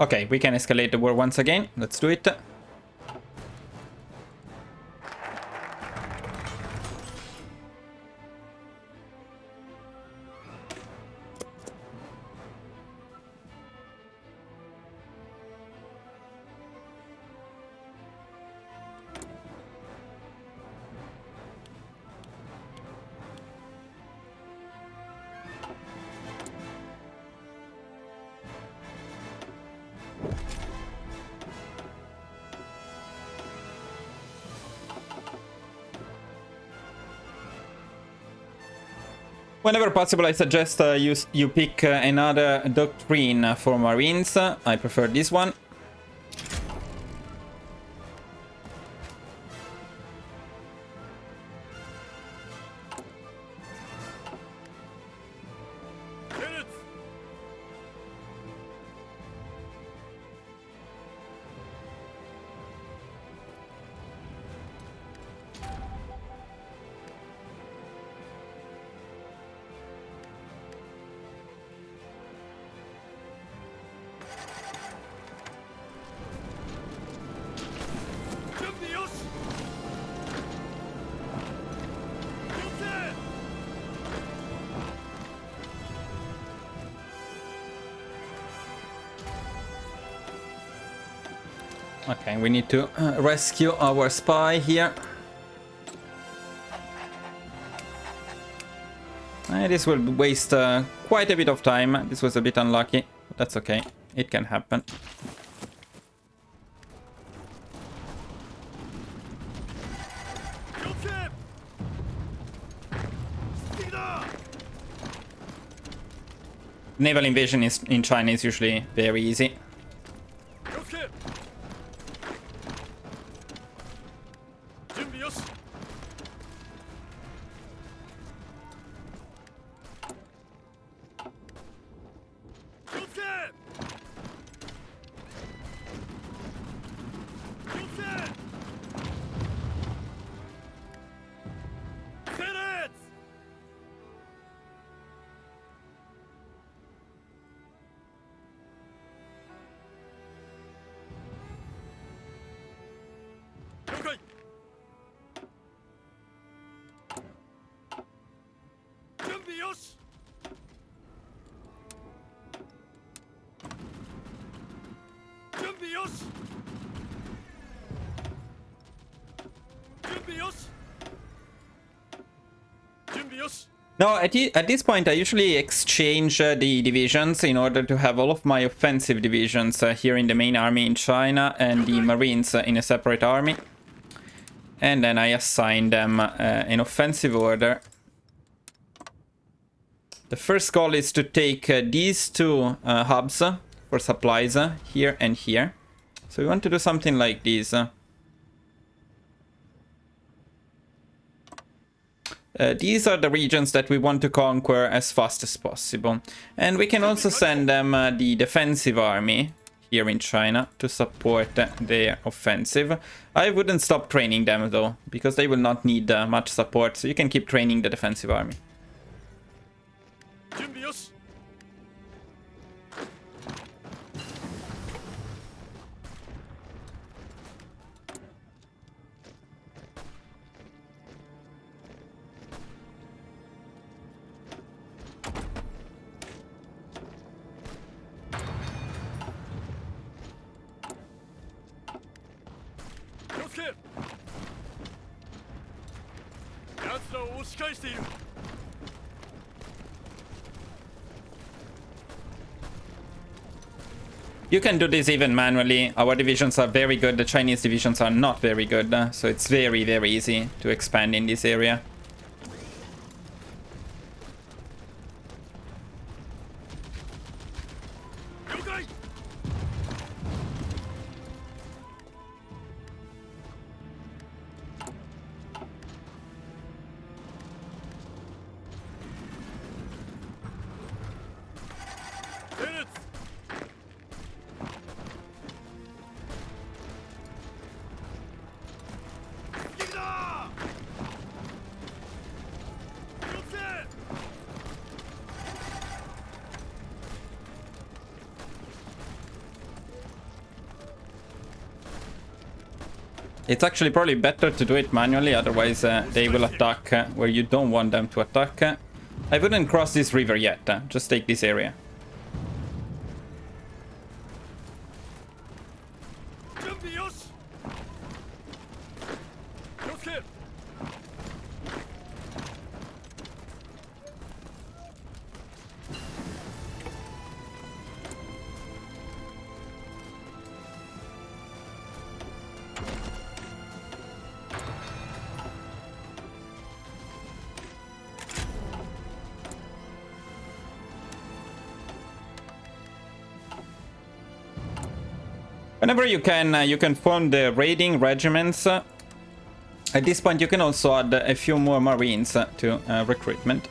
Speaker 1: Okay, we can escalate the war once again. Let's do it. Whenever possible, I suggest you pick another doctrine for Marines. I prefer this one. Okay, we need to rescue our spy here. This will waste quite a bit of time. This was a bit unlucky, but that's okay. It can happen. Naval invasion in China is usually very easy. Now, at this point, I usually exchange the divisions in order to have all of my offensive divisions here in the main army in China and the Marines in a separate army. And then I assign them in offensive order. The first goal is to take these two hubs for supplies here and here. So we want to do something like this. These are the regions that we want to conquer as fast as possible. And we can also send them the defensive army here in China to support their offensive. I wouldn't stop training them though, because they will not need much support, so you can keep training the defensive army. You can do this even manually. Our divisions are very good. The Chinese divisions are not very good. So it's very, very easy to expand in this area. It's actually probably better to do it manually, otherwise they will attack where you don't want them to attack. I wouldn't cross this river yet, just take this area. Whenever you can form the raiding regiments. At this point, you can also add a few more marines to recruitment.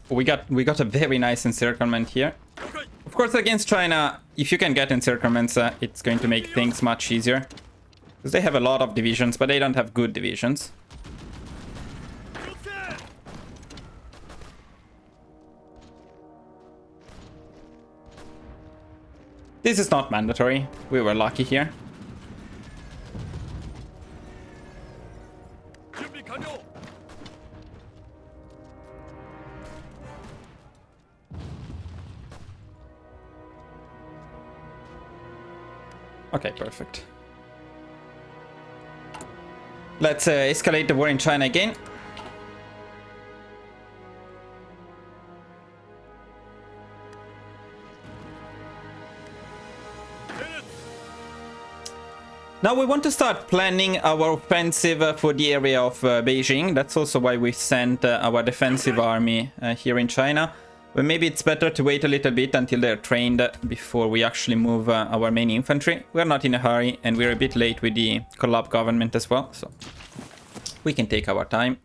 Speaker 1: We got a very nice encirclement here. Of course, against China, if you can get encirclements, it's going to make things much easier. Because they have a lot of divisions, but they don't have good divisions. This is not mandatory. We were lucky here. Okay, perfect. Let's escalate the war in China again. Now we want to start planning our offensive for the area of Beijing. That's also why we sent our defensive army here in China. But maybe it's better to wait a little bit until they're trained before we actually move our main infantry. We're not in a hurry, and we're a bit late with the collab government as well, so we can take our time.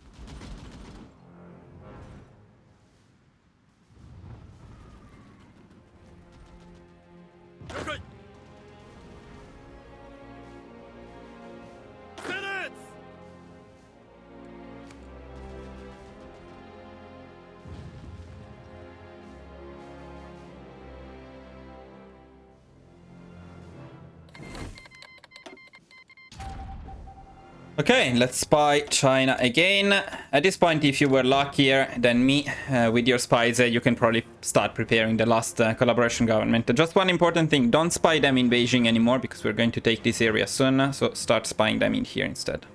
Speaker 1: Okay, let's spy China again. At this point, if you were luckier than me with your spies, you can probably start preparing the last collaboration government. Just one important thing, don't spy them in Beijing anymore, because we're going to take this area soon, so start spying them in here instead.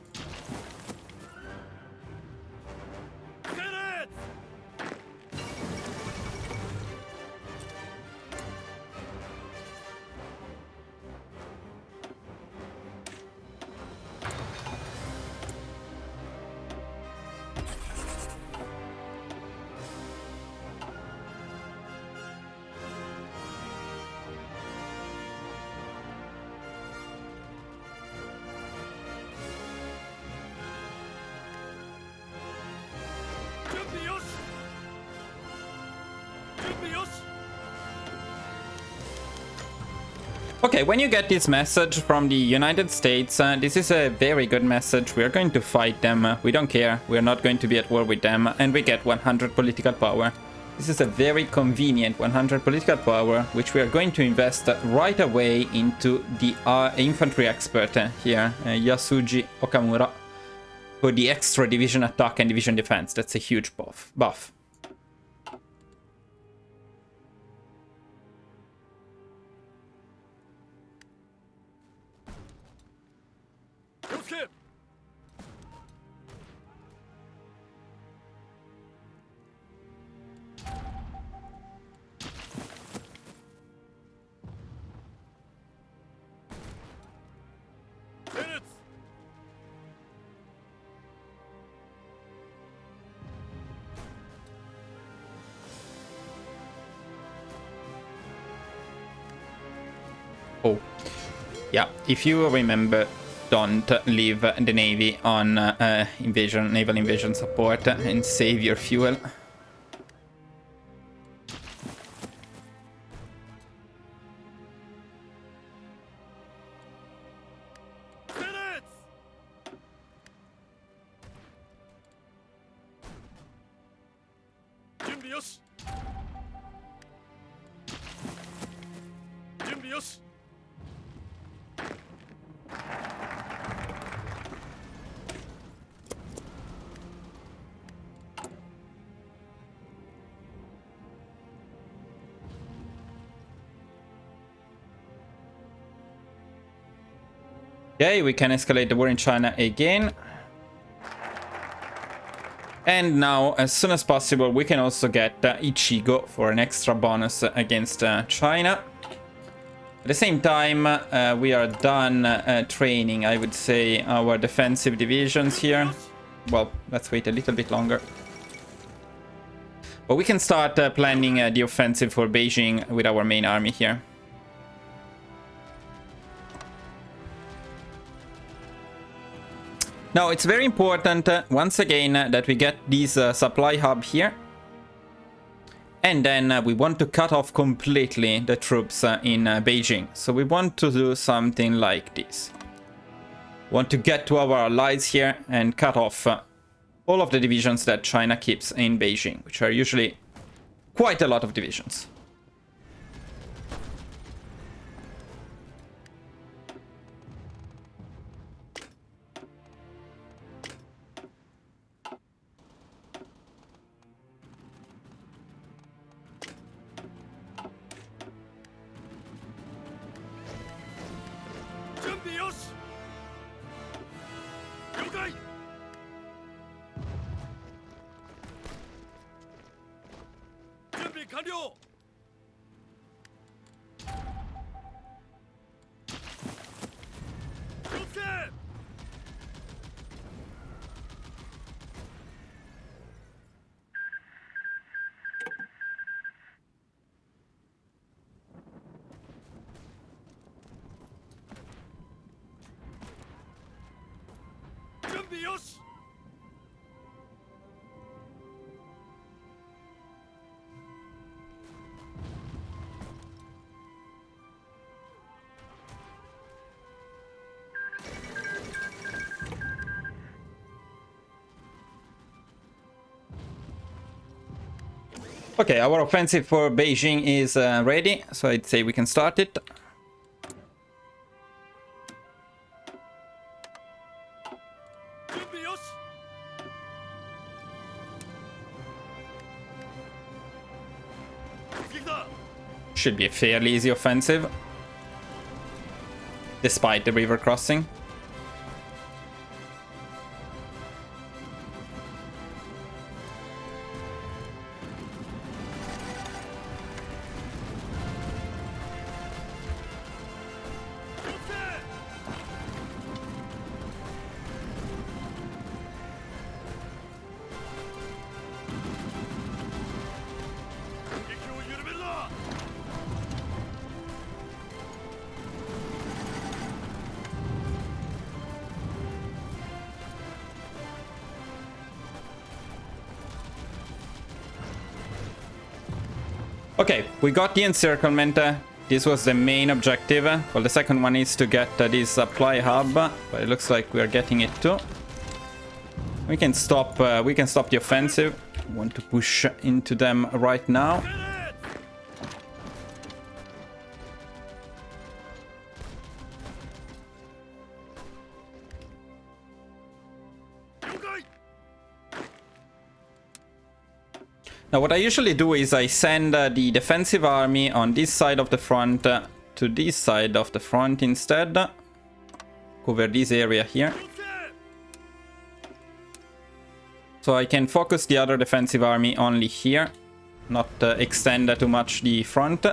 Speaker 1: Okay, when you get this message from the United States, this is a very good message. We are going to fight them. We don't care. We are not going to be at war with them. And we get 100 political power. This is a very convenient 100 political power, which we are going to invest right away into the infantry expert here, Yasuji Okamura, for the extra division attack and division defense. That's a huge buff. Oh, yeah, if you remember, don't leave the navy on naval invasion support and save your fuel. Okay, we can escalate the war in China again. And now, as soon as possible, we can also get Ichigo for an extra bonus against China. At the same time, we are done training, I would say, our defensive divisions here. Well, let's wait a little bit longer. But we can start planning the offensive for Beijing with our main army here. Now, it's very important, once again, that we get this supply hub here. And then we want to cut off completely the troops in Beijing. So we want to do something like this. Want to get to our allies here and cut off all of the divisions that China keeps in Beijing, which are usually quite a lot of divisions. Okay, our offensive for Beijing is ready, so I'd say we can start it. Should be a fairly easy offensive, despite the river crossing. Okay, we got the encirclement. This was the main objective. Well, the second one is to get this supply hub, but it looks like we are getting it too. We can stop the offensive. want to push into them right now. Now what I usually do is I send the defensive army on this side of the front to this side of the front instead. Cover this area here. So I can focus the other defensive army only here, not extend too much the front.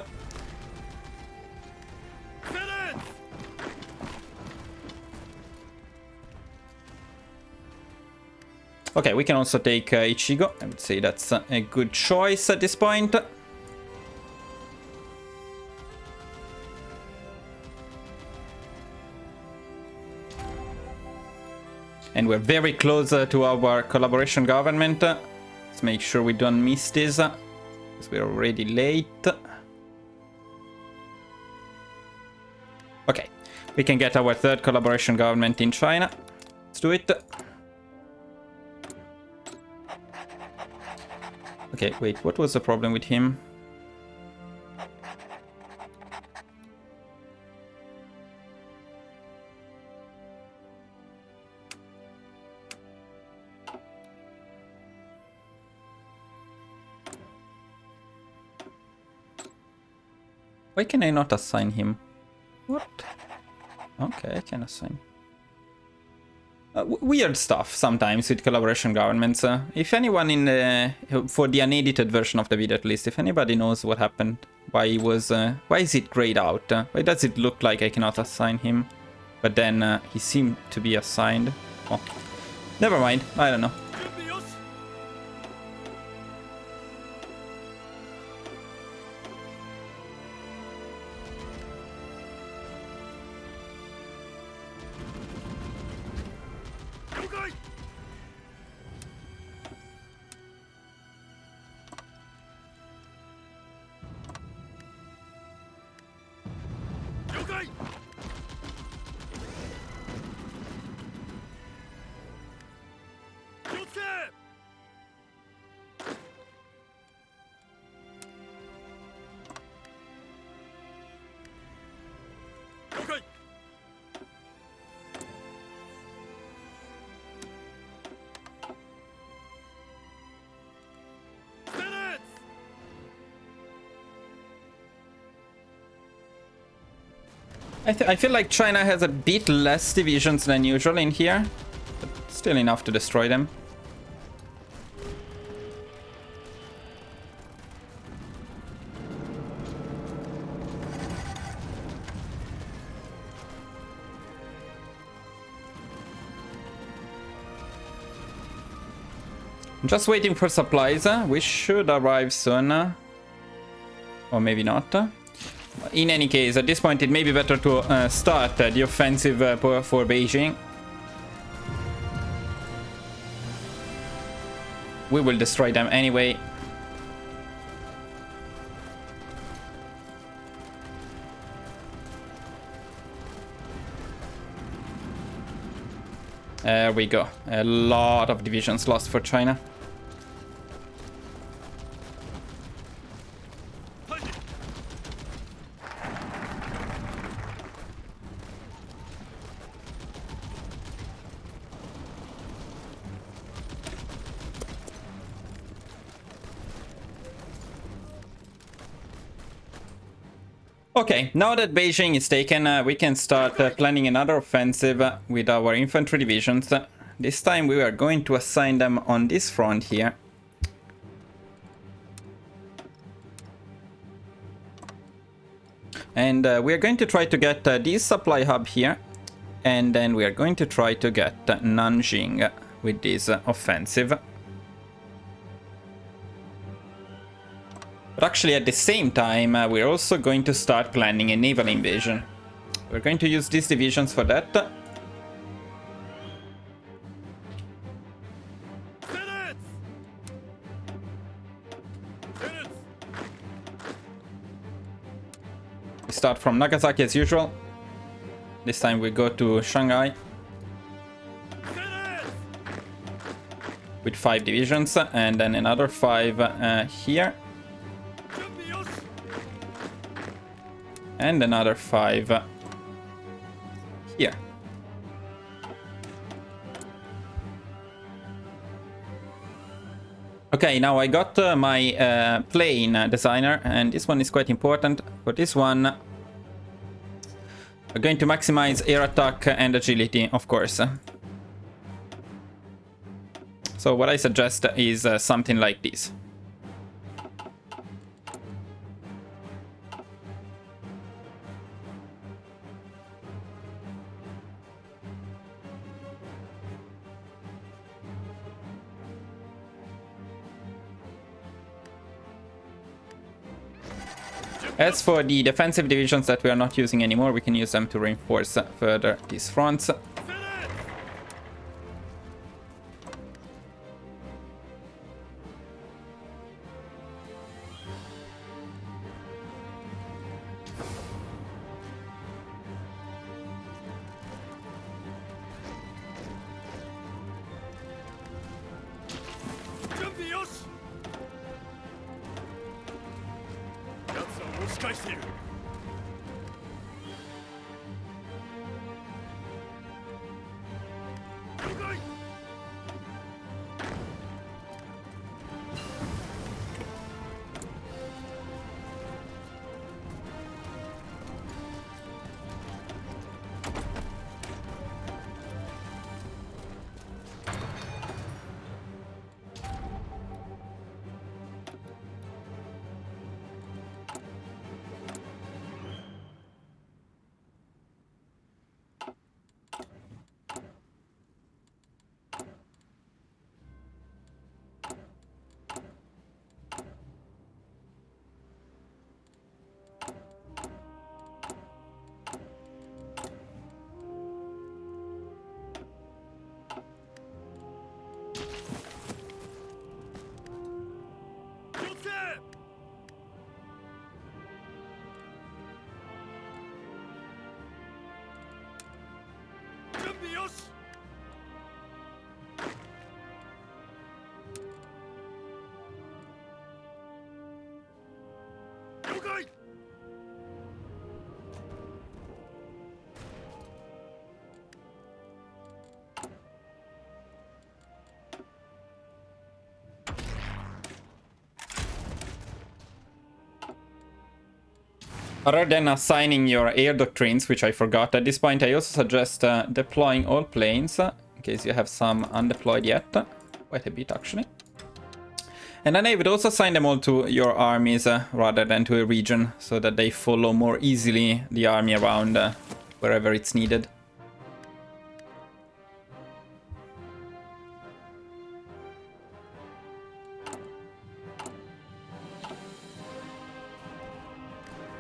Speaker 1: Okay, we can also take Ichigo. I would say that's a good choice at this point. And we're very close to our collaboration government. Let's make sure we don't miss this, because we're already late. Okay, we can get our third collaboration government in China. Let's do it. Okay, wait, what was the problem with him? Why can I not assign him? What? Okay, I can assign. Weird stuff sometimes with collaboration governments. If anyone in the, for the unedited version of the video at least, if anybody knows what happened, why is it grayed out? Why does it look like I cannot assign him? But then he seemed to be assigned. Oh, never mind, I don't know. I feel like China has a bit less divisions than usual in here, but still enough to destroy them. I'm just waiting for supplies, which should arrive soon. Or maybe not. In any case, at this point it may be better to start the offensive for Beijing. We will destroy them anyway. There we go. A lot of divisions lost for China. Okay, now that Beijing is taken, we can start planning another offensive with our infantry divisions. This time we are going to assign them on this front here. And we are going to try to get this supply hub here. And then we are going to try to get Nanjing with this offensive. But actually at the same time, we're also going to start planning a naval invasion. We're going to use these divisions for that. We start from Nagasaki as usual. This time we go to Shanghai. with 5 divisions, and then another 5 here. And another 5 here. Okay, now I got my plane designer, and this one is quite important. For this one, we're going to maximize air attack and agility, of course. So what I suggest is something like this. As for the defensive divisions that we are not using anymore, we can use them to reinforce further these fronts. Other than assigning your air doctrines, which I forgot at this point, I also suggest deploying all planes, in case you have some undeployed yet. Quite a bit, actually. And then I would also assign them all to your armies rather than to a region, so that they follow more easily the army around wherever it's needed.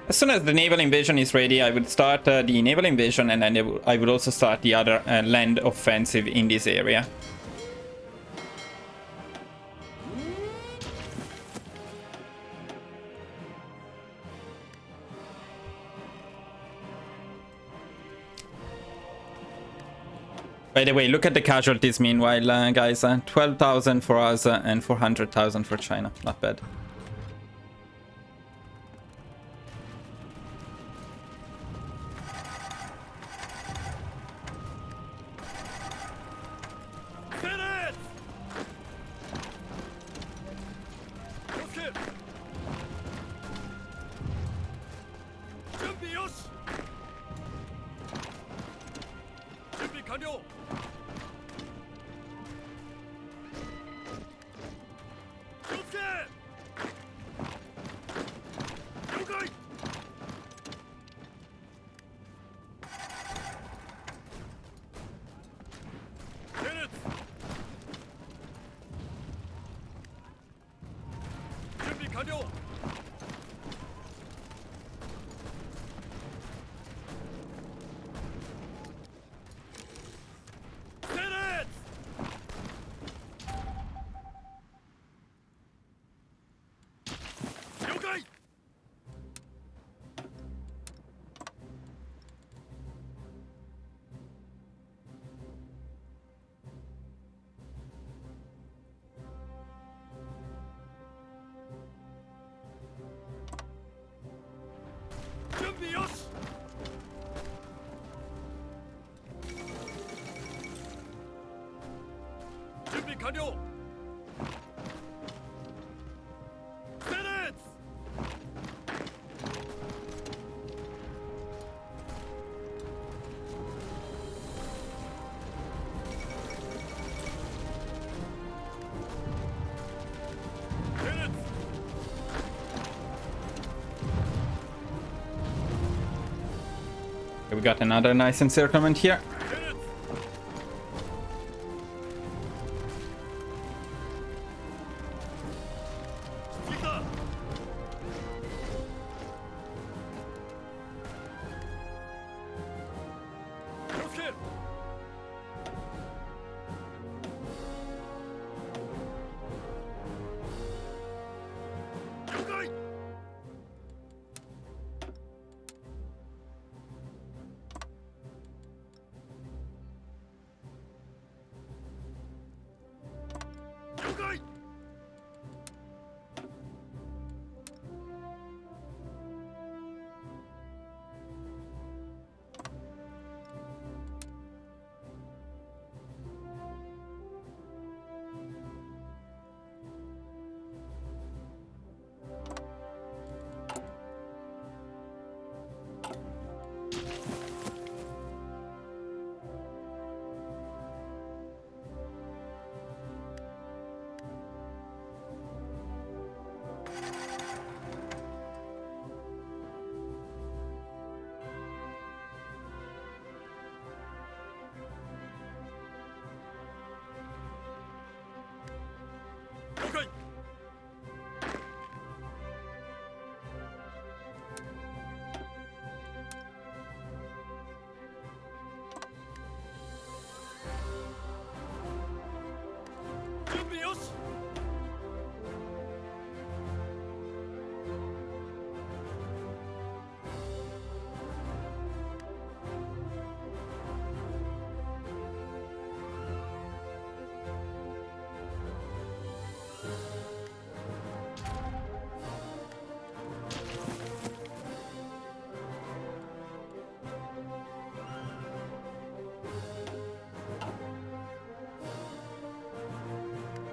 Speaker 1: As soon as the naval invasion is ready, I would start the naval invasion, and then I would also start the other land offensive in this area. By the way, look at the casualties meanwhile, guys. 12,000 for us and 400,000 for China. Not bad. We got another nice encirclement here.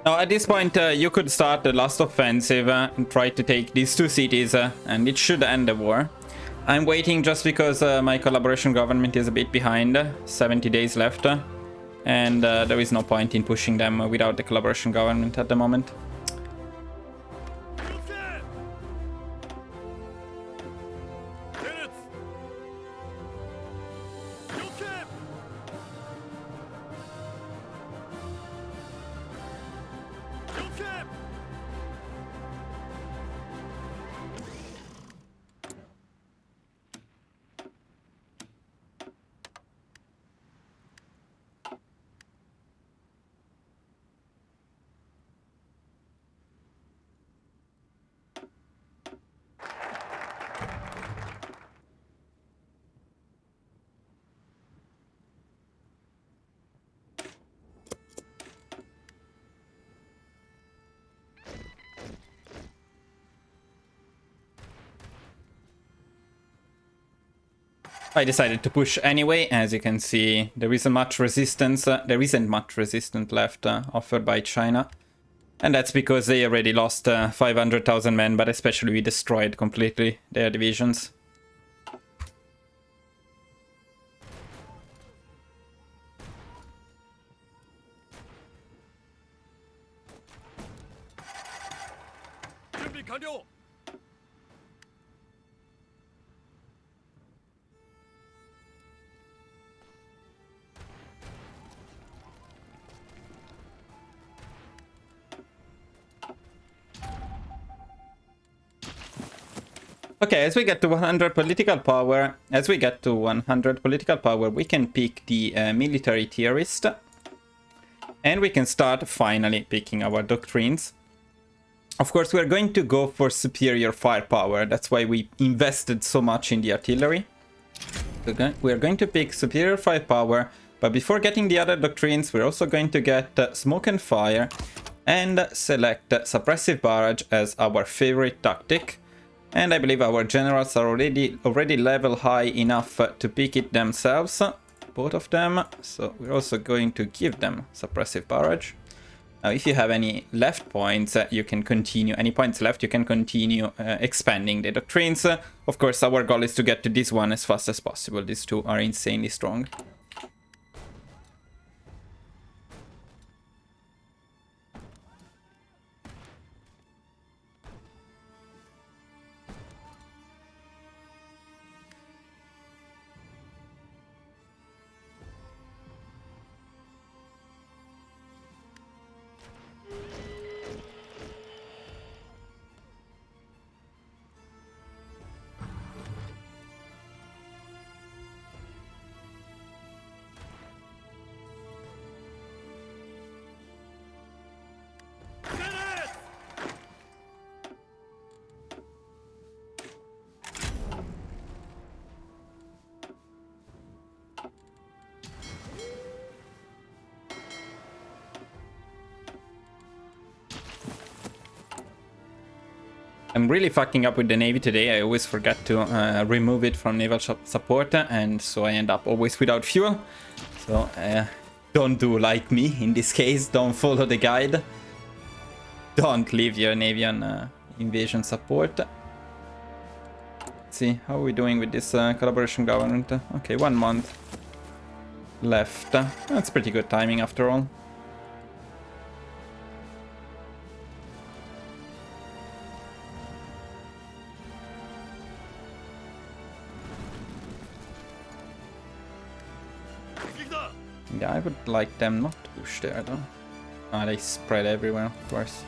Speaker 1: Now at this point you could start the last offensive and try to take these two cities and it should end the war. I'm waiting just because my collaboration government is a bit behind, 70 days left, and there is no point in pushing them without the collaboration government at the moment. I decided to push anyway. As you can see, there isn't much resistance. There isn't much resistance left offered by China. And that's because they already lost 500,000 men, but especially we destroyed completely their divisions. Okay, as we get to 100 political power, we can pick the military theorist, and we can start finally picking our doctrines. Of course, we're going to go for superior firepower. That's why we invested so much in the artillery. We're going to pick superior firepower, but before getting the other doctrines, we're also going to get smoke and fire and select suppressive barrage as our favorite tactic. And I believe our generals are already level high enough to pick it themselves, both of them. So we're also going to give them suppressive barrage. Now, if you have any left points, you can continue. Any points left, you can continue expanding the doctrines. Of course, our goal is to get to this one as fast as possible. These two are insanely strong. I'm really fucking up with the Navy today. I always forget to remove it from naval support, and so I end up always without fuel. So don't do like me in this case. Don't follow the guide. Don't leave your Navy on invasion support. Let's see, how are we doing with this collaboration government? Okay, 1 month left. That's pretty good timing after all. Yeah, I would like them not to push there though. Ah, they spread everywhere, of course.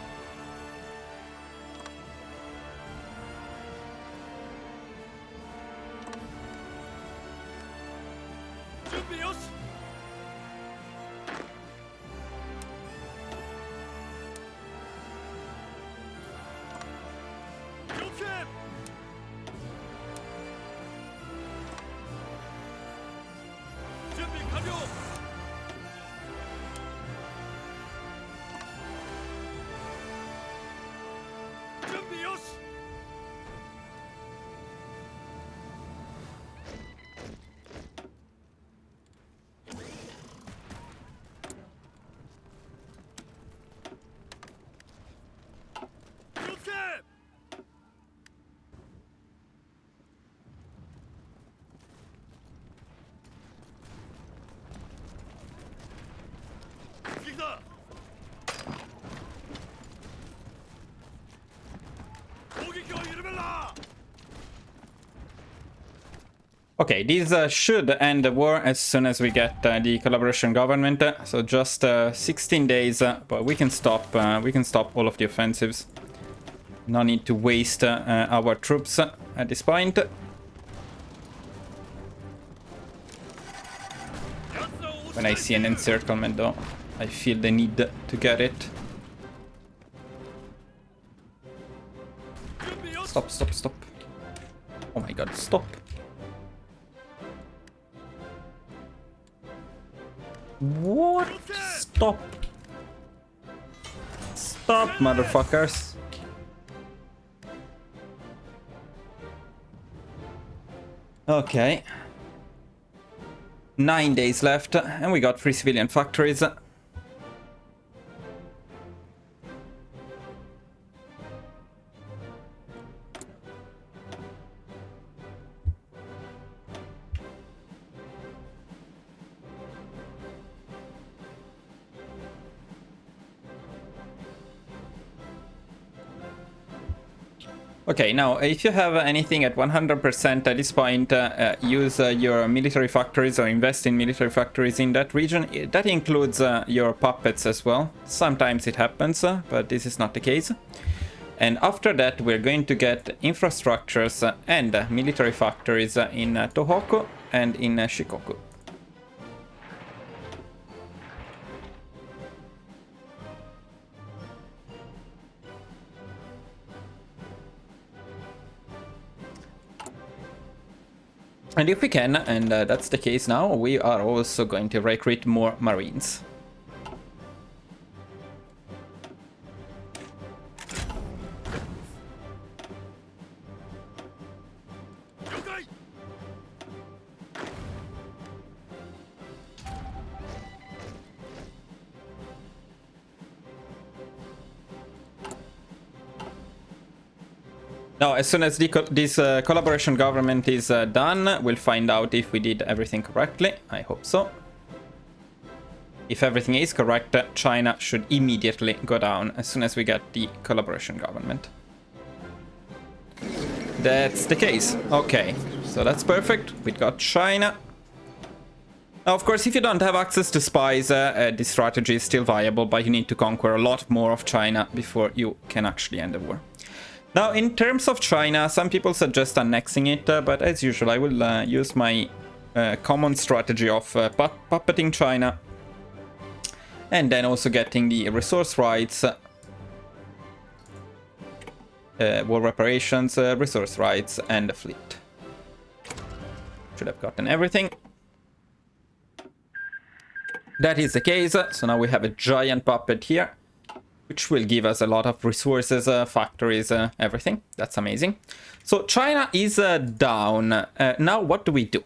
Speaker 1: Okay, this should end the war as soon as we get the collaboration government. So just 16 days, but we can stop all of the offensives. No need to waste our troops at this point. When I see an encirclement though, I feel the need to get it. Stop, stop, stop. Oh my god, stop. What? Stop. Stop, motherfuckers. Okay. 9 days left, and we got 3 civilian factories. Okay, now if you have anything at 100% at this point, use your military factories or invest in military factories in that region. That includes your puppets as well. Sometimes it happens, but this is not the case. And after that, we're going to get infrastructures and military factories in Tohoku and in Shikoku. And if we can, and that's the case now, we are also going to recruit more Marines. Now, as soon as this collaboration government is done, we'll find out if we did everything correctly. I hope so. If everything is correct, China should immediately go down as soon as we get the collaboration government. That's the case. Okay, so that's perfect. We got China. Now, of course, if you don't have access to spies, this strategy is still viable, but you need to conquer a lot more of China before you can actually end the war. Now, in terms of China, some people suggest annexing it, but as usual, I will use my common strategy of puppeting China and then also getting the resource rights, war reparations, resource rights, and the fleet. Should have gotten everything. That is the case, so now we have a giant puppet here, which will give us a lot of resources, factories, everything. That's amazing. So China is down. Now what do we do?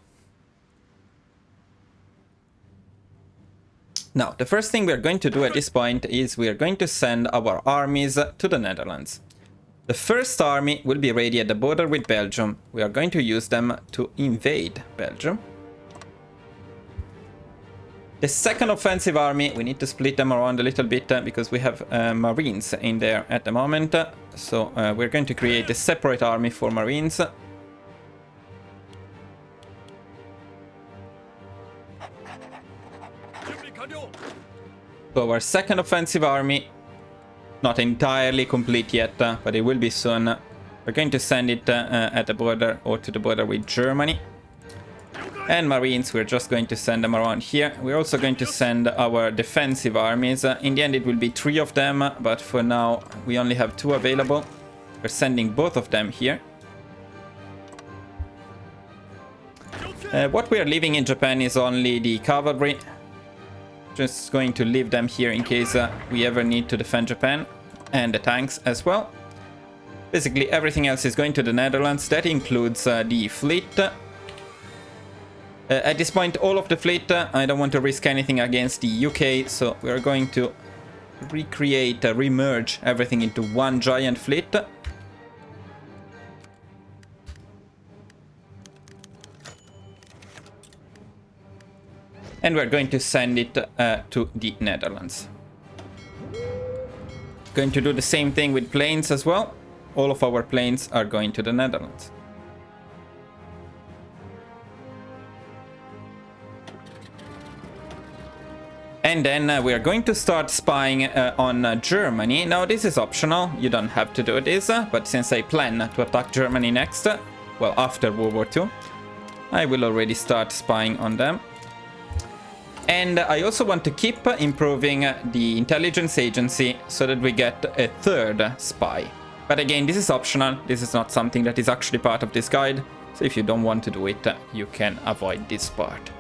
Speaker 1: Now, the first thing we're going to do at this point is we're going to send our armies to the Netherlands. The first army will be ready at the border with Belgium. We are going to use them to invade Belgium. The second offensive army, we need to split them around a little bit because we have Marines in there at the moment. So we're going to create a separate army for Marines. So our second offensive army, not entirely complete yet, but it will be soon. We're going to send it at the border or to the border with Germany. And Marines, we're just going to send them around here. We're also going to send our defensive armies. In the end, it will be 3 of them, but for now, we only have 2 available. We're sending both of them here. What we are leaving in Japan is only the cavalry. Just going to leave them here in case we ever need to defend Japan. And the tanks as well. Basically, everything else is going to the Netherlands. That includes the fleet. At this point, all of the fleet, I don't want to risk anything against the UK, so we're going to recreate, remerge everything into one giant fleet. And we're going to send it to the Netherlands. Going to do the same thing with planes as well. All of our planes are going to the Netherlands. And then we are going to start spying on Germany. Now, this is optional. You don't have to do this. But since I plan to attack Germany next, well, after World War II, I will already start spying on them. And I also want to keep improving the intelligence agency so that we get a 3rd spy. But again, this is optional. This is not something that is actually part of this guide. So if you don't want to do it, you can avoid this part.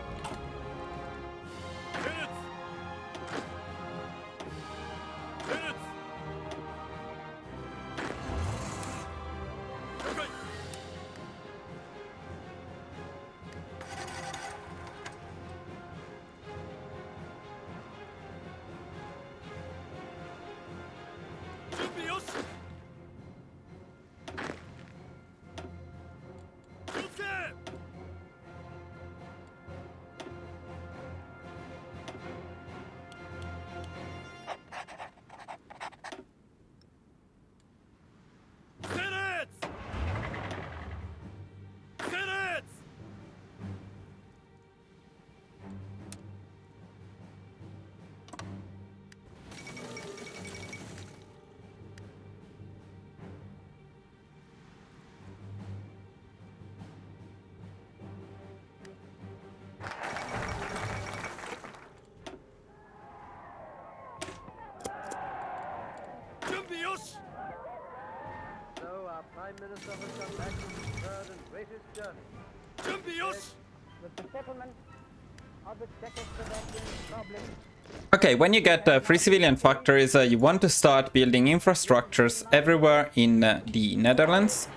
Speaker 2: So our Prime Minister has come back from his third and greatest journey. With the settlement of the Czechoslovakian problem.
Speaker 1: Okay, when you get free civilian factories, you want to start building infrastructures everywhere in the Netherlands.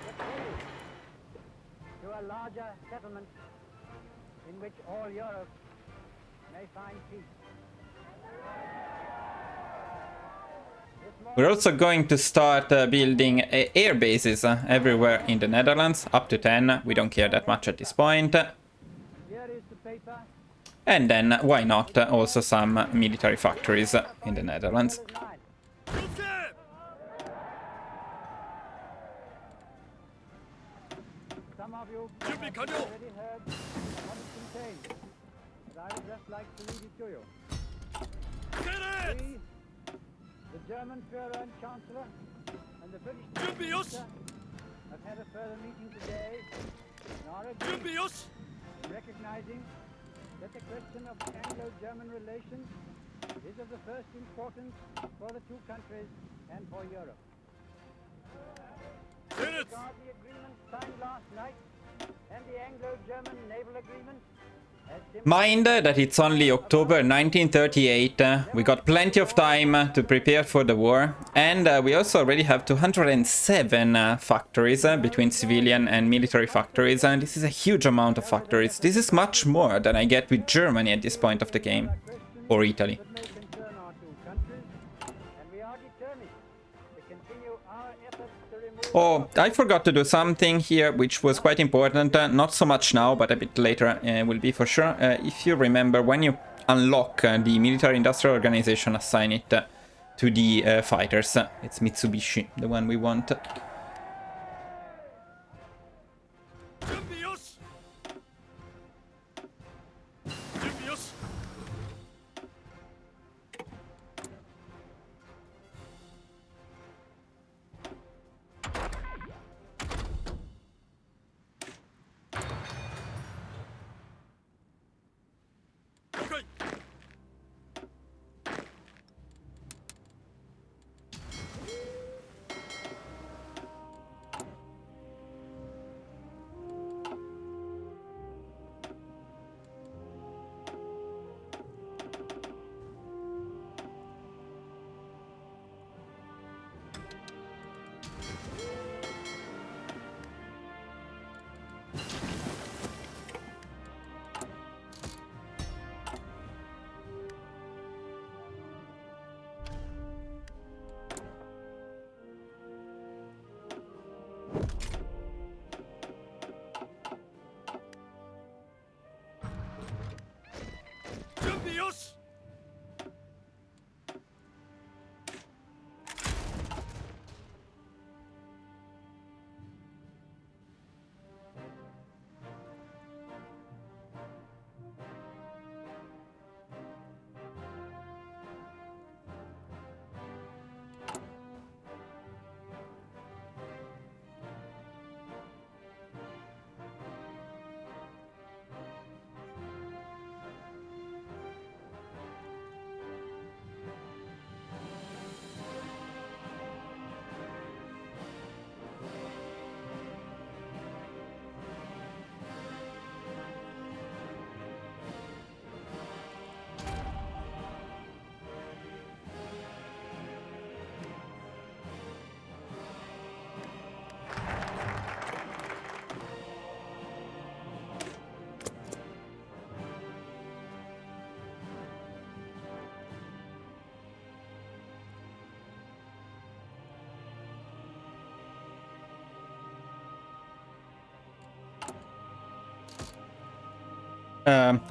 Speaker 2: To a larger settlement in which all Europe may find peace.
Speaker 1: We're also going to start building air bases everywhere in the Netherlands, up to 10. We don't care that much at this point.
Speaker 2: Here is the paper.
Speaker 1: And then, why not, also some military factories in the Netherlands.
Speaker 2: Some of you have already heard what it contains, but I would just like to read it to you. We, the German Führer and Chancellor, and the British Prime Minister have had a further meeting today and are agreed, recognizing that the question of Anglo-German relations is of the first importance for the two countries and for Europe. As regards the agreement signed last night and the Anglo-German naval agreement,
Speaker 1: Mind that it's only October 1938, we got plenty of time to prepare for the war, and we also already have 207 factories between civilian and military factories, and this is a huge amount of factories. This is much more than I get with Germany at this point of the game, or Italy.
Speaker 2: that may concern our two countries, and we are determined to continue our efforts to remove...
Speaker 1: Oh, I forgot to do something here which was quite important, not so much now, but a bit later will be for sure. If you remember, when you unlock the military industrial organization, assign it to the fighters. It's Mitsubishi, the one we want.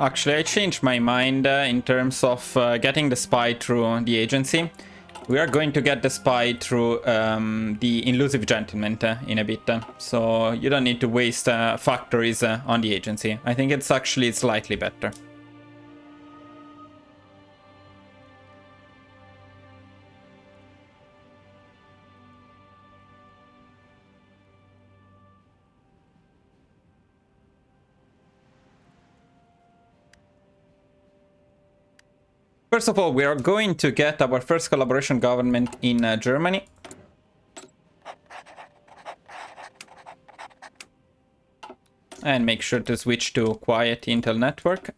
Speaker 1: Actually, I changed my mind in terms of getting the spy through the agency. We are going to get the spy through the Elusive Gentleman in a bit, so you don't need to waste factories on the agency. I think it's actually slightly better. First of all, we are going to get our first collaboration government in Germany. And make sure to switch to quiet Intel network.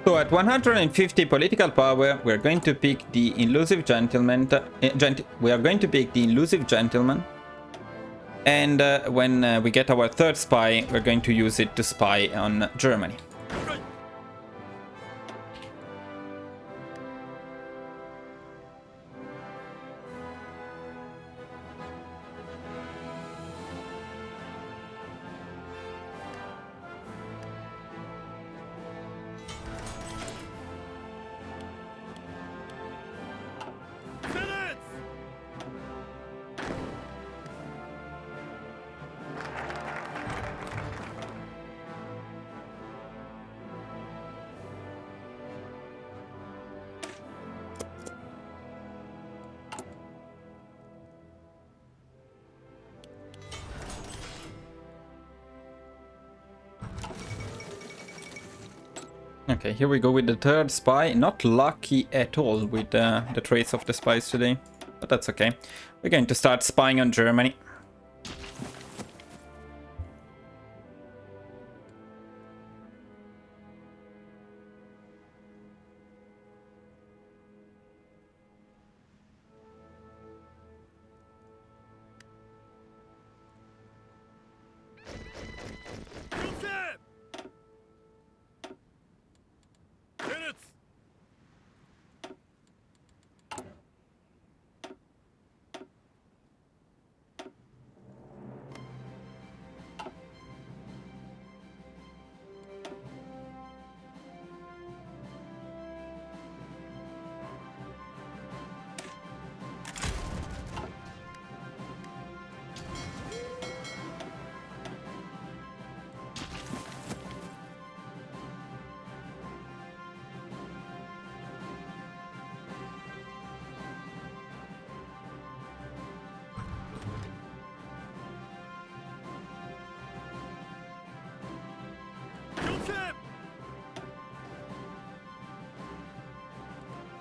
Speaker 1: So at 150 political power, we're going to pick the elusive gentleman. We are going to pick the elusive gentleman. And when we get our third spy, we're going to use it to spy on Germany. Okay, here we go with the third spy. Not lucky at all with the traits of the spies today, but that's okay. We're going to start spying on Germany.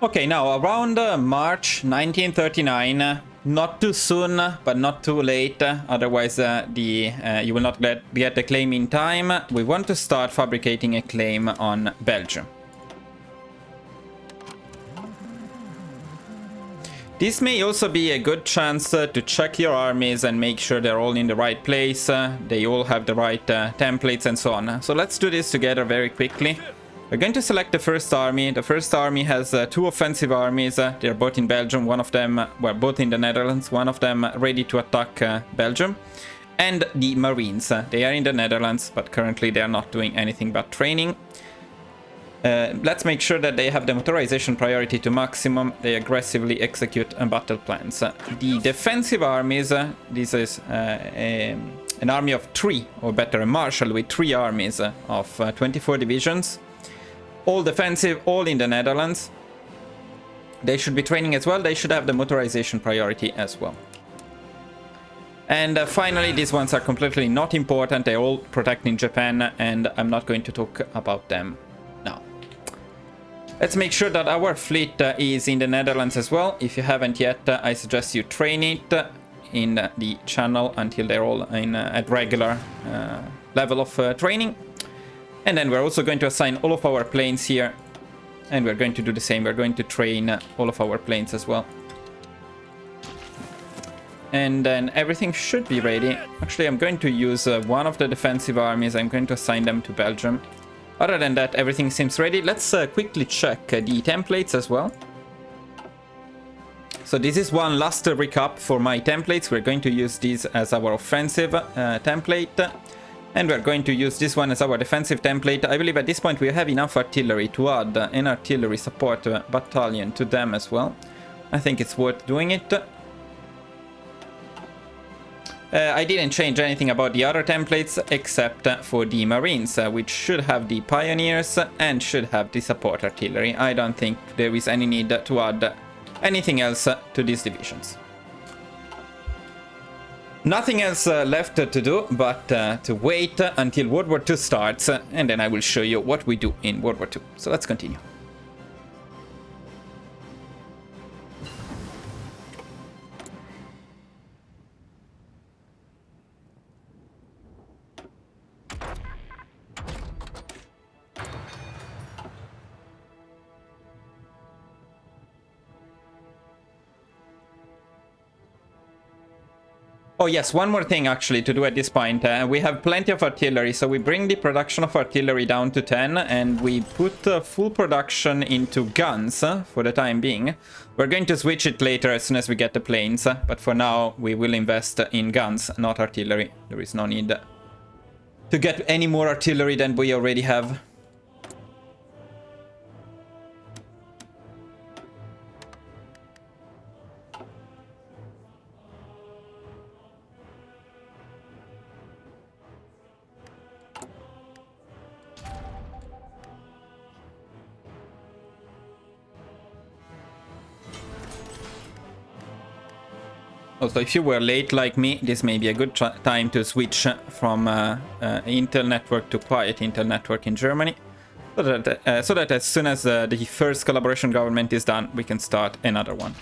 Speaker 1: Okay, now around March 1939, not too soon, but not too late, otherwise you will not get the claim in time. We want to start fabricating a claim on Belgium. This may also be a good chance to check your armies and make sure they're all in the right place, they all have the right templates and so on. So let's do this together very quickly. We're going to select the first army. The first army has two offensive armies. They're both in Belgium. One of them, well, both in the Netherlands. One of them ready to attack Belgium. And the Marines. They are in the Netherlands, but currently they are not doing anything but training. Let's make sure that they have the motorization priority to maximum. They aggressively execute battle plans. The defensive armies, this is an army of 3, or better, a marshal with 3 armies of 24 divisions. All defensive, all in the Netherlands. They should be training as well. They should have the motorization priority as well. And finally, these ones are completely not important. They're all protecting Japan, and I'm not going to talk about them now. Let's make sure that our fleet is in the Netherlands as well. If you haven't yet, I suggest you train it in the channel until they're all in at regular level of training. And then we're also going to assign all of our planes here. And we're going to do the same. We're going to train all of our planes as well. And then everything should be ready. Actually, I'm going to use one of the defensive armies. I'm going to assign them to Belgium. Other than that, everything seems ready. Let's quickly check the templates as well. So this is one last recap for my templates. We're going to use these as our offensive template. And we're going to use this one as our defensive template. I believe at this point we have enough artillery to add an artillery support battalion to them as well. I think it's worth doing it. I didn't change anything about the other templates except for the Marines, which should have the Pioneers and should have the support artillery. I don't think there is any need to add anything else to these divisions. Nothing else left to do but to wait until World War II starts, and then I will show you what we do in World War II. So let's continue. Oh yes, one more thing actually to do at this point. We have plenty of artillery, so we bring the production of artillery down to 10 and we put full production into guns for the time being. We're going to switch it later as soon as we get the planes, but for now we will invest in guns, not artillery. There is no need to get any more artillery than we already have. Also, if you were late like me, this may be a good time to switch from Intel network to quiet Intel network in Germany, so that as soon as the first collaboration government is done, we can start another one.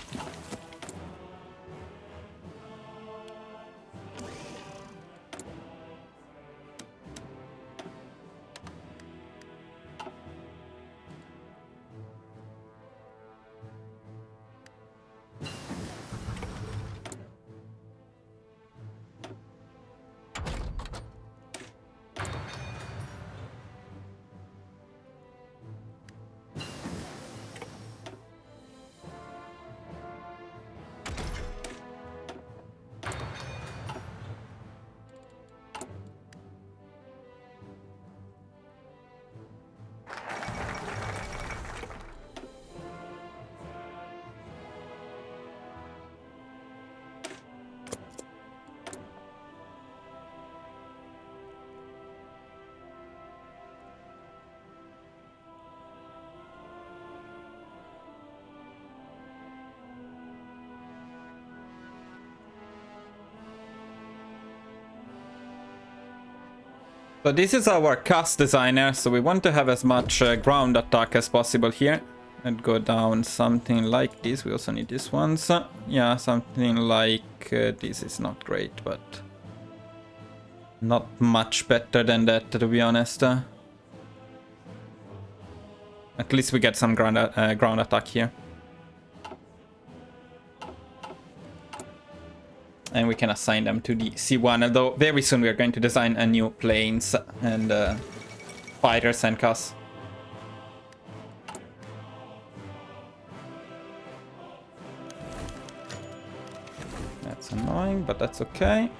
Speaker 1: So this is our cast designer, so we want to have as much ground attack as possible here. And go down something like this. We also need this ones. Yeah, something like this is not great, but not much better than that, to be honest. At least we get some ground attack here. And we can assign them to the C1, although very soon we are going to design a new planes and fighters and CAS. That's annoying, but that's okay.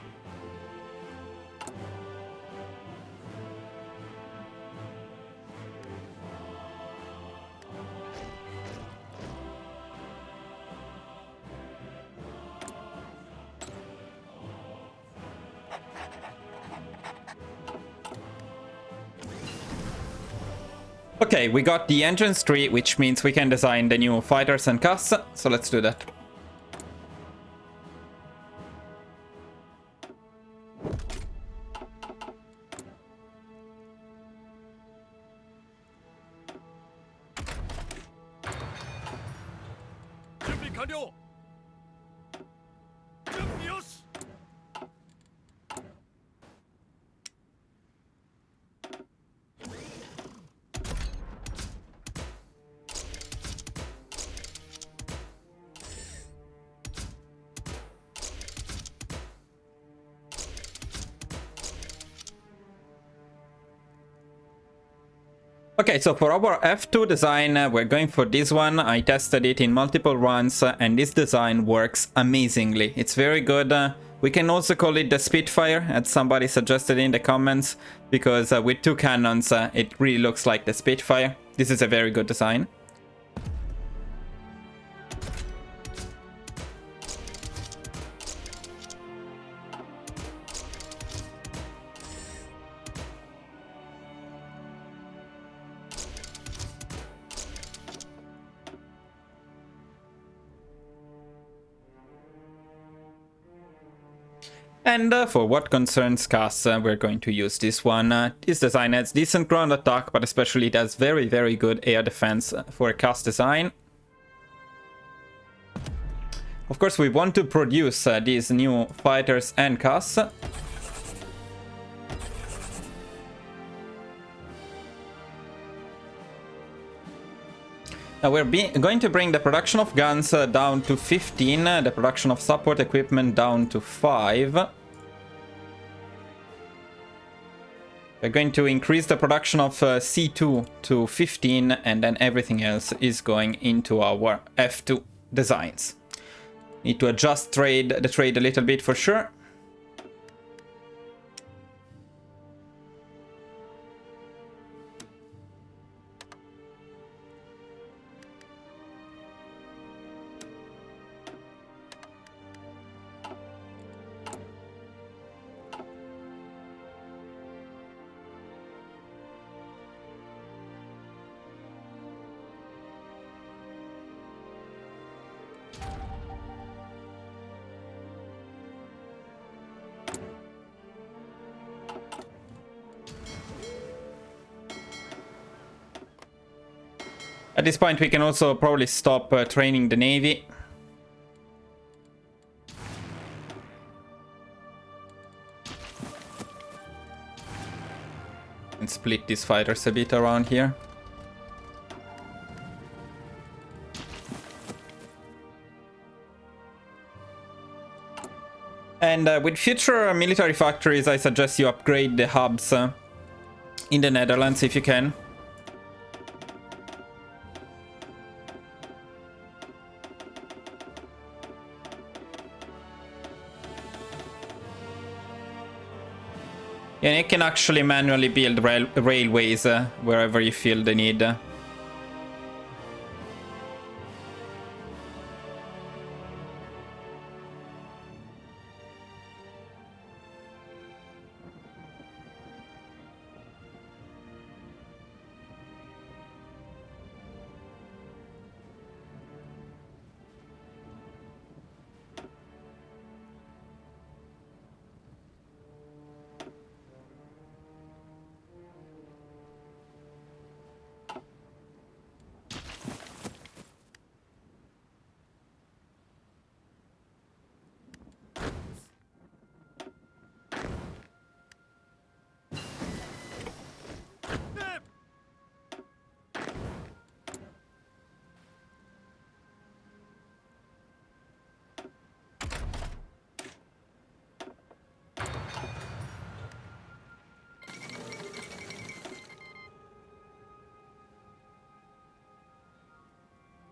Speaker 1: Okay, we got the engines tree, which means we can design the new fighters and CAS, so let's do that. Okay, so for our F2 design, we're going for this one. I tested it in multiple runs, and this design works amazingly. It's very good. We can also call it the Spitfire, as somebody suggested in the comments, because with two cannons, it really looks like the Spitfire. This is a very good design. And for what concerns CAS, we're going to use this one. This design has decent ground attack, but especially it has very, very good air defense for a CAS design. Of course, we want to produce these new fighters and CAS. Now we're going to bring the production of guns down to 15, the production of support equipment down to 5. We're going to increase the production of C2 to 15, and then everything else is going into our F2 designs. Need to adjust the trade a little bit for sure. At this point, we can also probably stop training the Navy. And split these fighters a bit around here. And with future military factories, I suggest you upgrade the hubs in the Netherlands if you can. And you can actually manually build railways wherever you feel the need.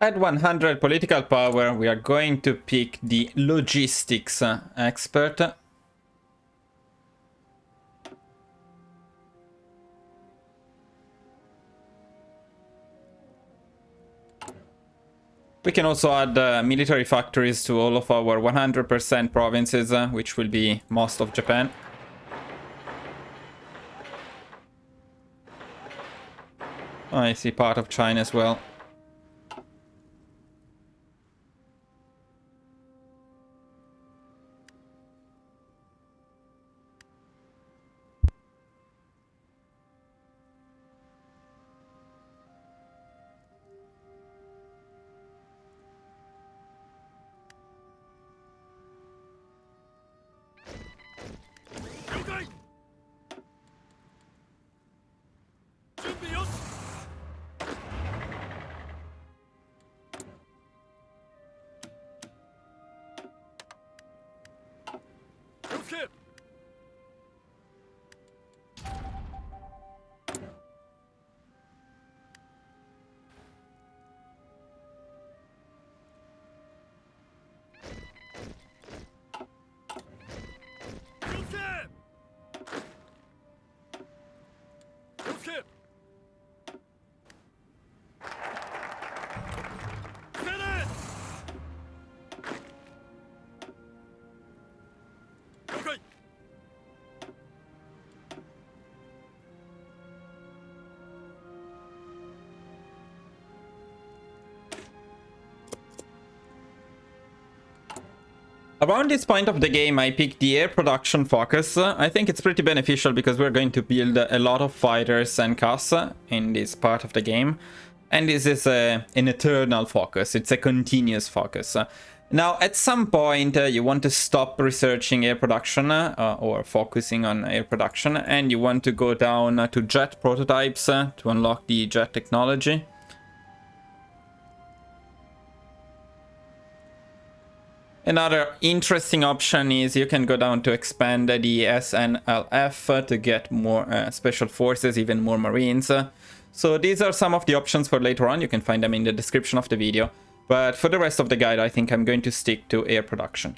Speaker 1: At 100 political power, we are going to pick the logistics expert. We can also add military factories to all of our 100% provinces, which will be most of Japan. I see part of China as well. Around this point of the game, I picked the air production focus. I think it's pretty beneficial because we're going to build a lot of fighters and CAS in this part of the game. And this is an eternal focus. It's a continuous focus. Now, at some point, you want to stop researching air production or focusing on air production. And you want to go down to jet prototypes to unlock the jet technology. Another interesting option is you can go down to expand the SNLF to get more special forces, even more marines. So these are some of the options for later on. You can find them in the description of the video. But for the rest of the guide, I think I'm going to stick to air production.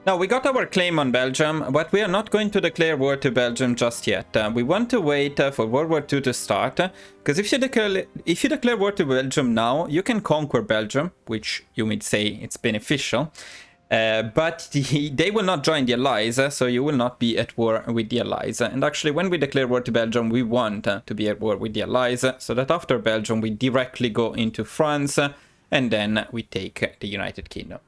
Speaker 1: Now, we got our claim on Belgium, but we are not going to declare war to Belgium just yet. We want to wait for World War II to start, because if you declare war to Belgium now, you can conquer Belgium, which you might say it's beneficial, but they will not join the Allies, so you will not be at war with the Allies. And actually, when we declare war to Belgium, we want to be at war with the Allies, so that after Belgium, we directly go into France, and then we take the United Kingdom.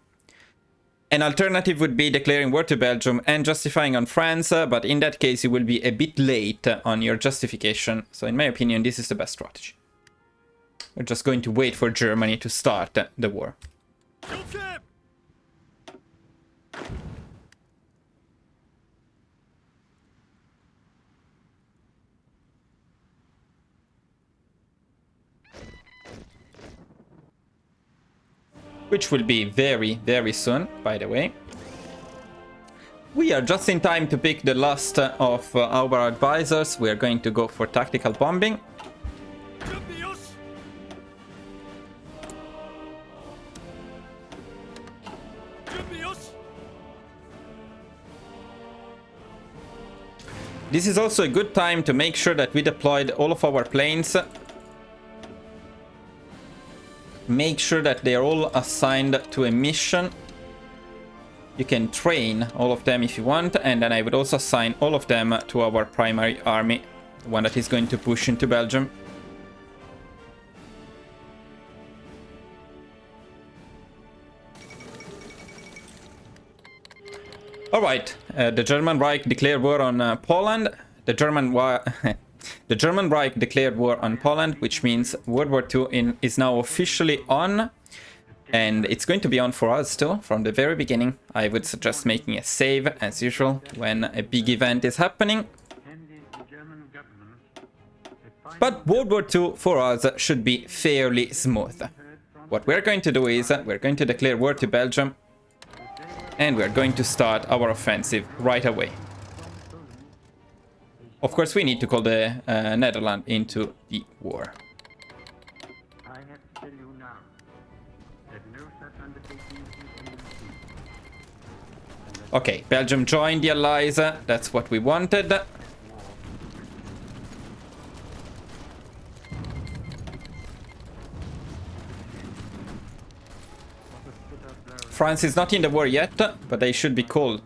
Speaker 1: An alternative would be declaring war to Belgium and justifying on France, but in that case you will be a bit late on your justification, so in my opinion this is the best strategy. We're just going to wait for Germany to start the war. Which will be very, very soon, by the way. We are just in time to pick the last of our advisors. We are going to go for tactical bombing. This is also a good time to make sure that we deployed all of our planes. Make sure that they are all assigned to a mission. You can train all of them if you want, and then I would also assign all of them to our primary army, the one that is going to push into Belgium. Alright, the German Reich declared war on Poland. The German Reich declared war on Poland, which means World War II is now officially on. And it's going to be on for us too, from the very beginning. I would suggest making a save, as usual, when a big event is happening. But World War II for us should be fairly smooth. What we're going to do is, we're going to declare war to Belgium. And we're going to start our offensive right away. Of course, we need to call the Netherlands into the war.
Speaker 2: I have to tell you now that no such undertaking is
Speaker 1: Okay, Belgium joined the Allies. That's what we wanted. France is not in the war yet, but they should be called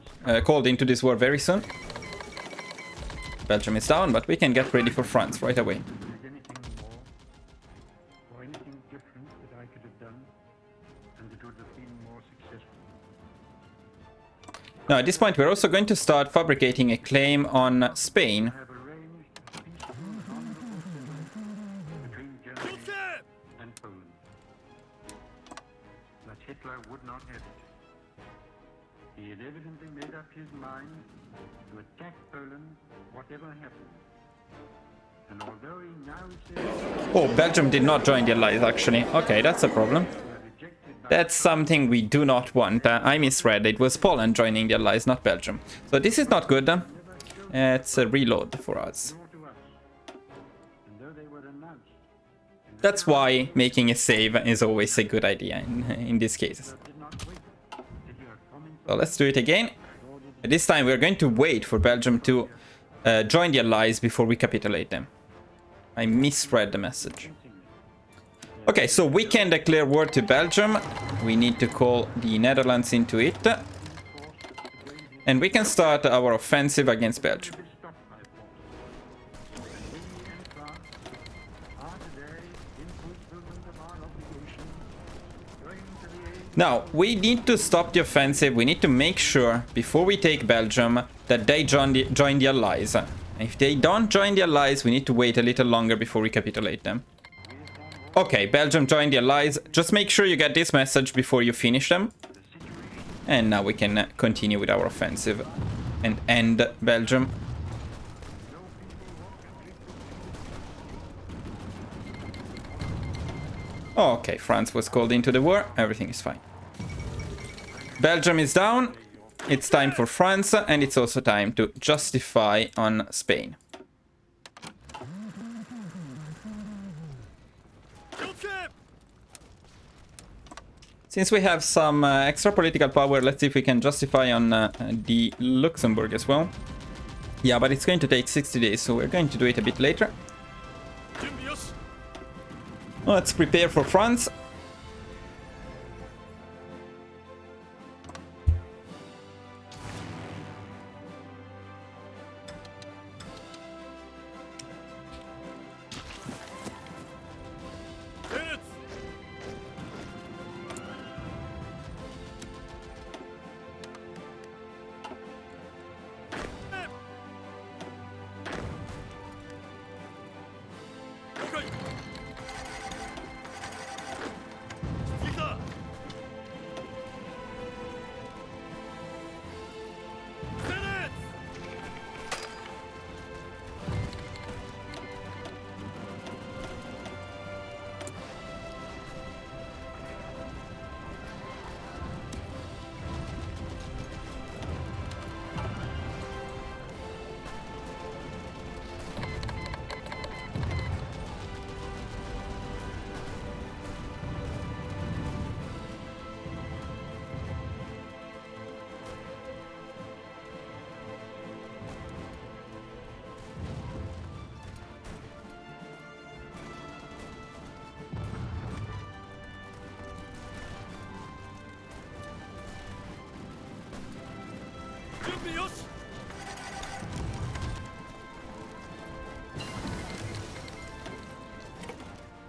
Speaker 1: into this war very soon. Belgium is down, but we can get ready for France right away. Now, at this point, we're also going to start fabricating a claim on Spain.
Speaker 2: Hitler would not have it. He had evidently made up his mind to attack Poland, whatever happened. And although he now says...
Speaker 1: Oh, Belgium did not join the Allies, actually. Okay, that's a problem. That's something we do not want. I misread. It was Poland joining the Allies, not Belgium. So this is not good. It's a reload for us. That's why making a save is always a good idea in these cases. So let's do it again. This time we're going to wait for Belgium to join the Allies before we capitulate them. I misread the message. Okay, so we can declare war to Belgium. We need to call the Netherlands into it. And we can start our offensive against Belgium. Now, we need to stop the offensive. We need to make sure, before we take Belgium, that they join the Allies. If they don't join the Allies, we need to wait a little longer before we capitulate them. Okay, Belgium joined the Allies. Just make sure you get this message before you finish them. And now we can continue with our offensive and end Belgium. Okay, France was called into the war. Everything is fine. Belgium is down. It's time for France, and it's also time to justify on Spain. Since we have some extra political power, let's see if we can justify on the Luxembourg as well. Yeah, but it's going to take 60 days, so we're going to do it a bit later. Let's prepare for France.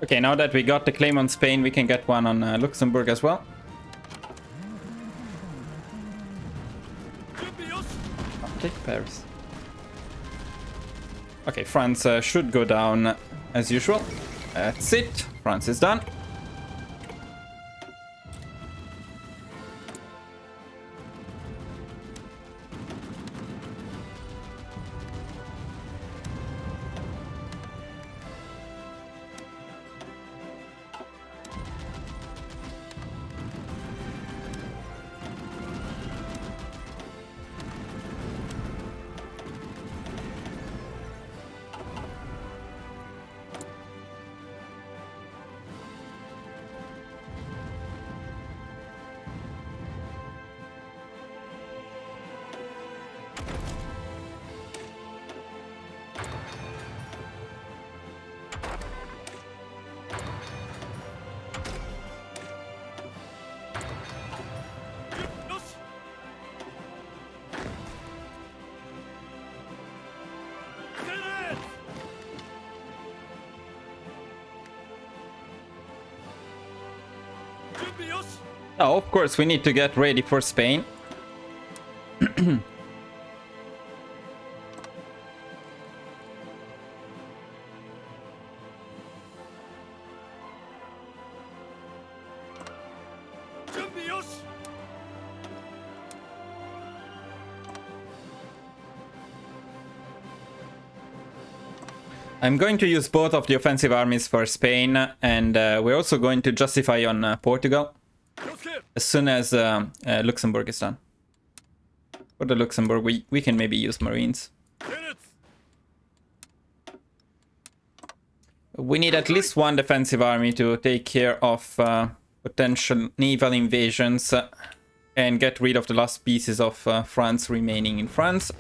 Speaker 1: Okay, now that we got the claim on Spain, we can get one on Luxembourg as well. Take Paris. Okay, France should go down as usual. That's it. France is done. Oh, of course, we need to get ready for Spain. I'm going to use both of the offensive armies for Spain, and we're also going to justify on Portugal as soon as Luxembourg is done. For the Luxembourg, we can maybe use Marines. We need at least one defensive army to take care of potential naval invasions and get rid of the last pieces of France remaining in France.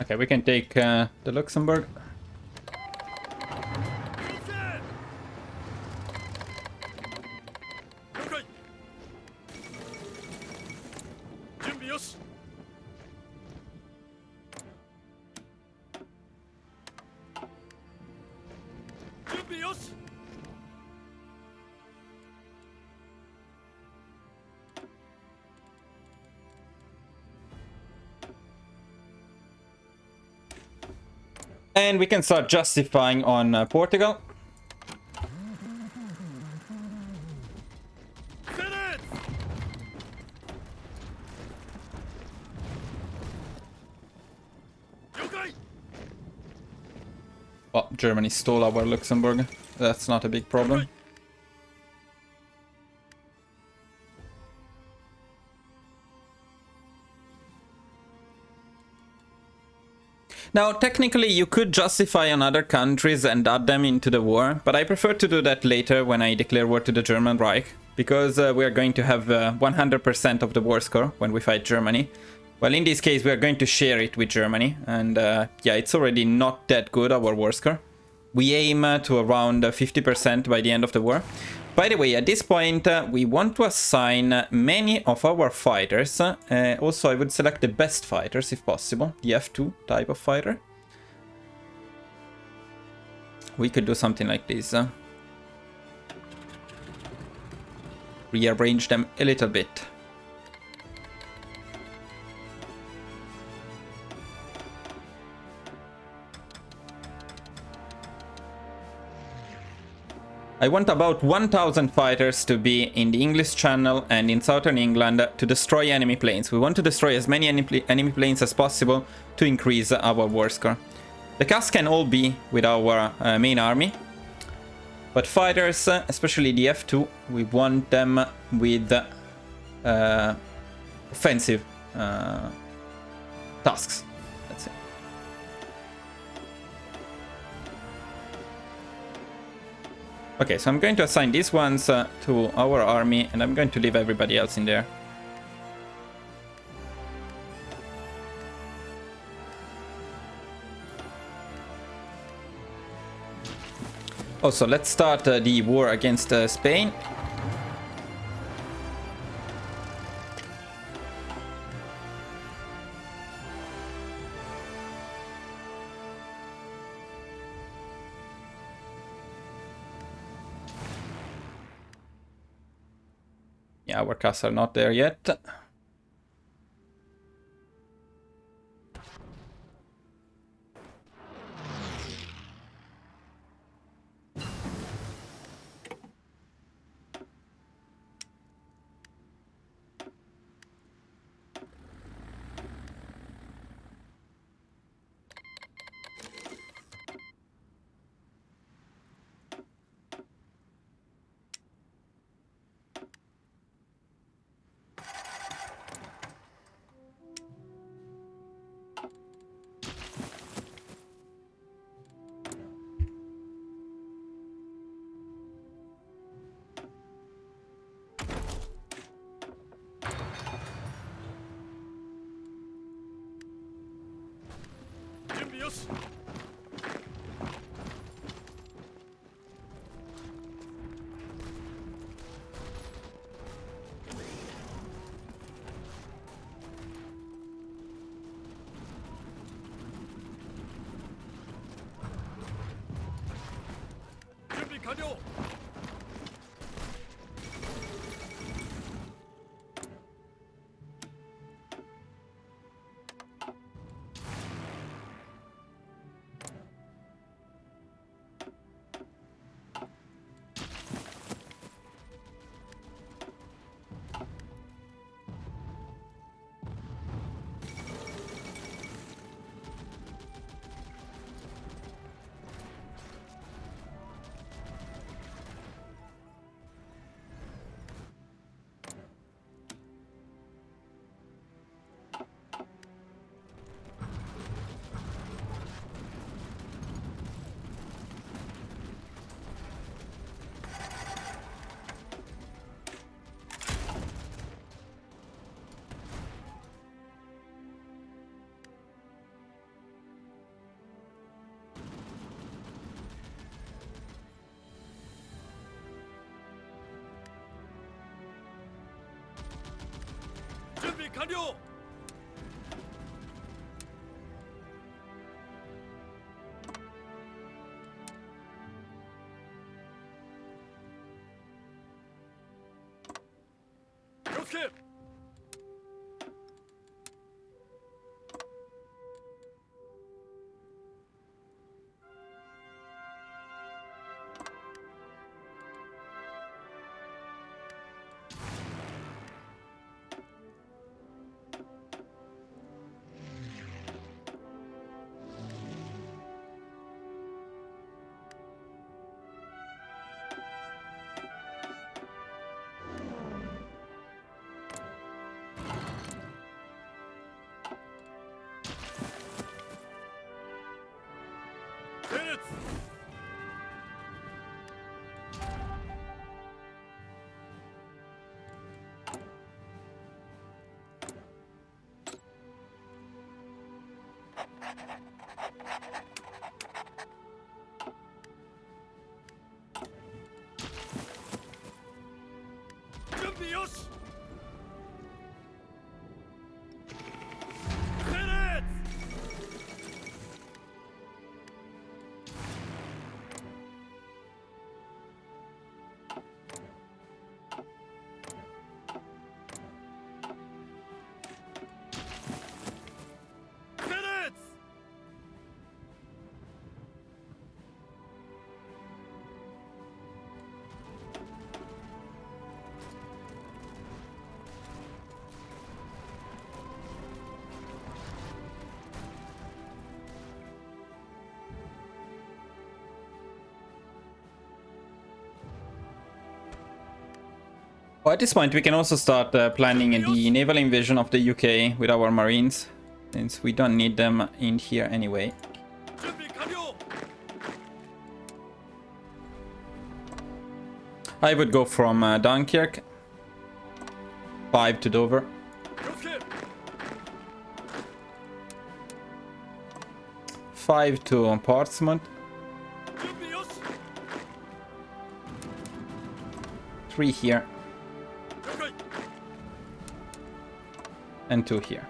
Speaker 1: Okay, we can take the Luxembourg. And we can start justifying on Portugal. Well, Germany stole our Luxembourg. That's not a big problem. Now, technically, you could justify on other countries and add them into the war, but I prefer to do that later when I declare war to the German Reich, because we are going to have 100% of the war score when we fight Germany. Well, in this case, we are going to share it with Germany, and yeah, it's already not that good, our war score. We aim to around 50% by the end of the war. By the way, at this point, we want to assign many of our fighters. Also, I would select the best fighters if possible, the F2 type of fighter. We could do something like this. Rearrange them a little bit. I want about 1,000 fighters to be in the English Channel and in southern England to destroy enemy planes. We want to destroy as many enemy planes as possible to increase our war score. The cast can all be with our main army, but fighters, especially the F2, we want them with offensive tasks. That's it. Okay, so I'm going to assign these ones to our army, and I'm going to leave everybody else in there. Also, let's start the war against Spain. Yeah, our casts are not there yet. Well, at this point, we can also start planning the naval invasion of the UK with our marines, since we don't need them in here anyway. I would go from Dunkirk, 5 to Dover. Five to Portsmouth. 3 here. And 2 here.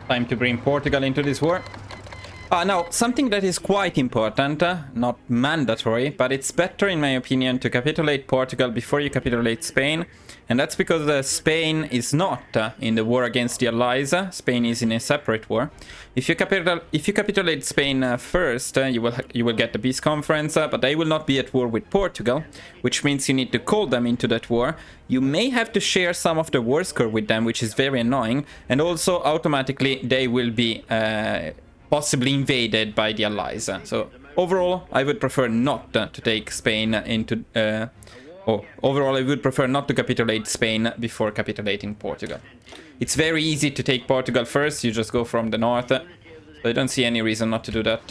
Speaker 1: Time to bring Portugal into this war. Now, something that is quite important, not mandatory, but it's better in my opinion to capitulate Portugal before you capitulate Spain. And that's because Spain is not in the war against the Allies. Spain is in a separate war. If you capitulate Spain first, you will get the peace conference, but they will not be at war with Portugal, which means you need to call them into that war. You may have to share some of the war score with them, which is very annoying, and also automatically they will be possibly invaded by the Allies. So overall, I would prefer not to take Spain into... overall, I would prefer not to capitulate Spain before capitulating Portugal. It's very easy to take Portugal first. You just go from the north, So I don't see any reason not to do that.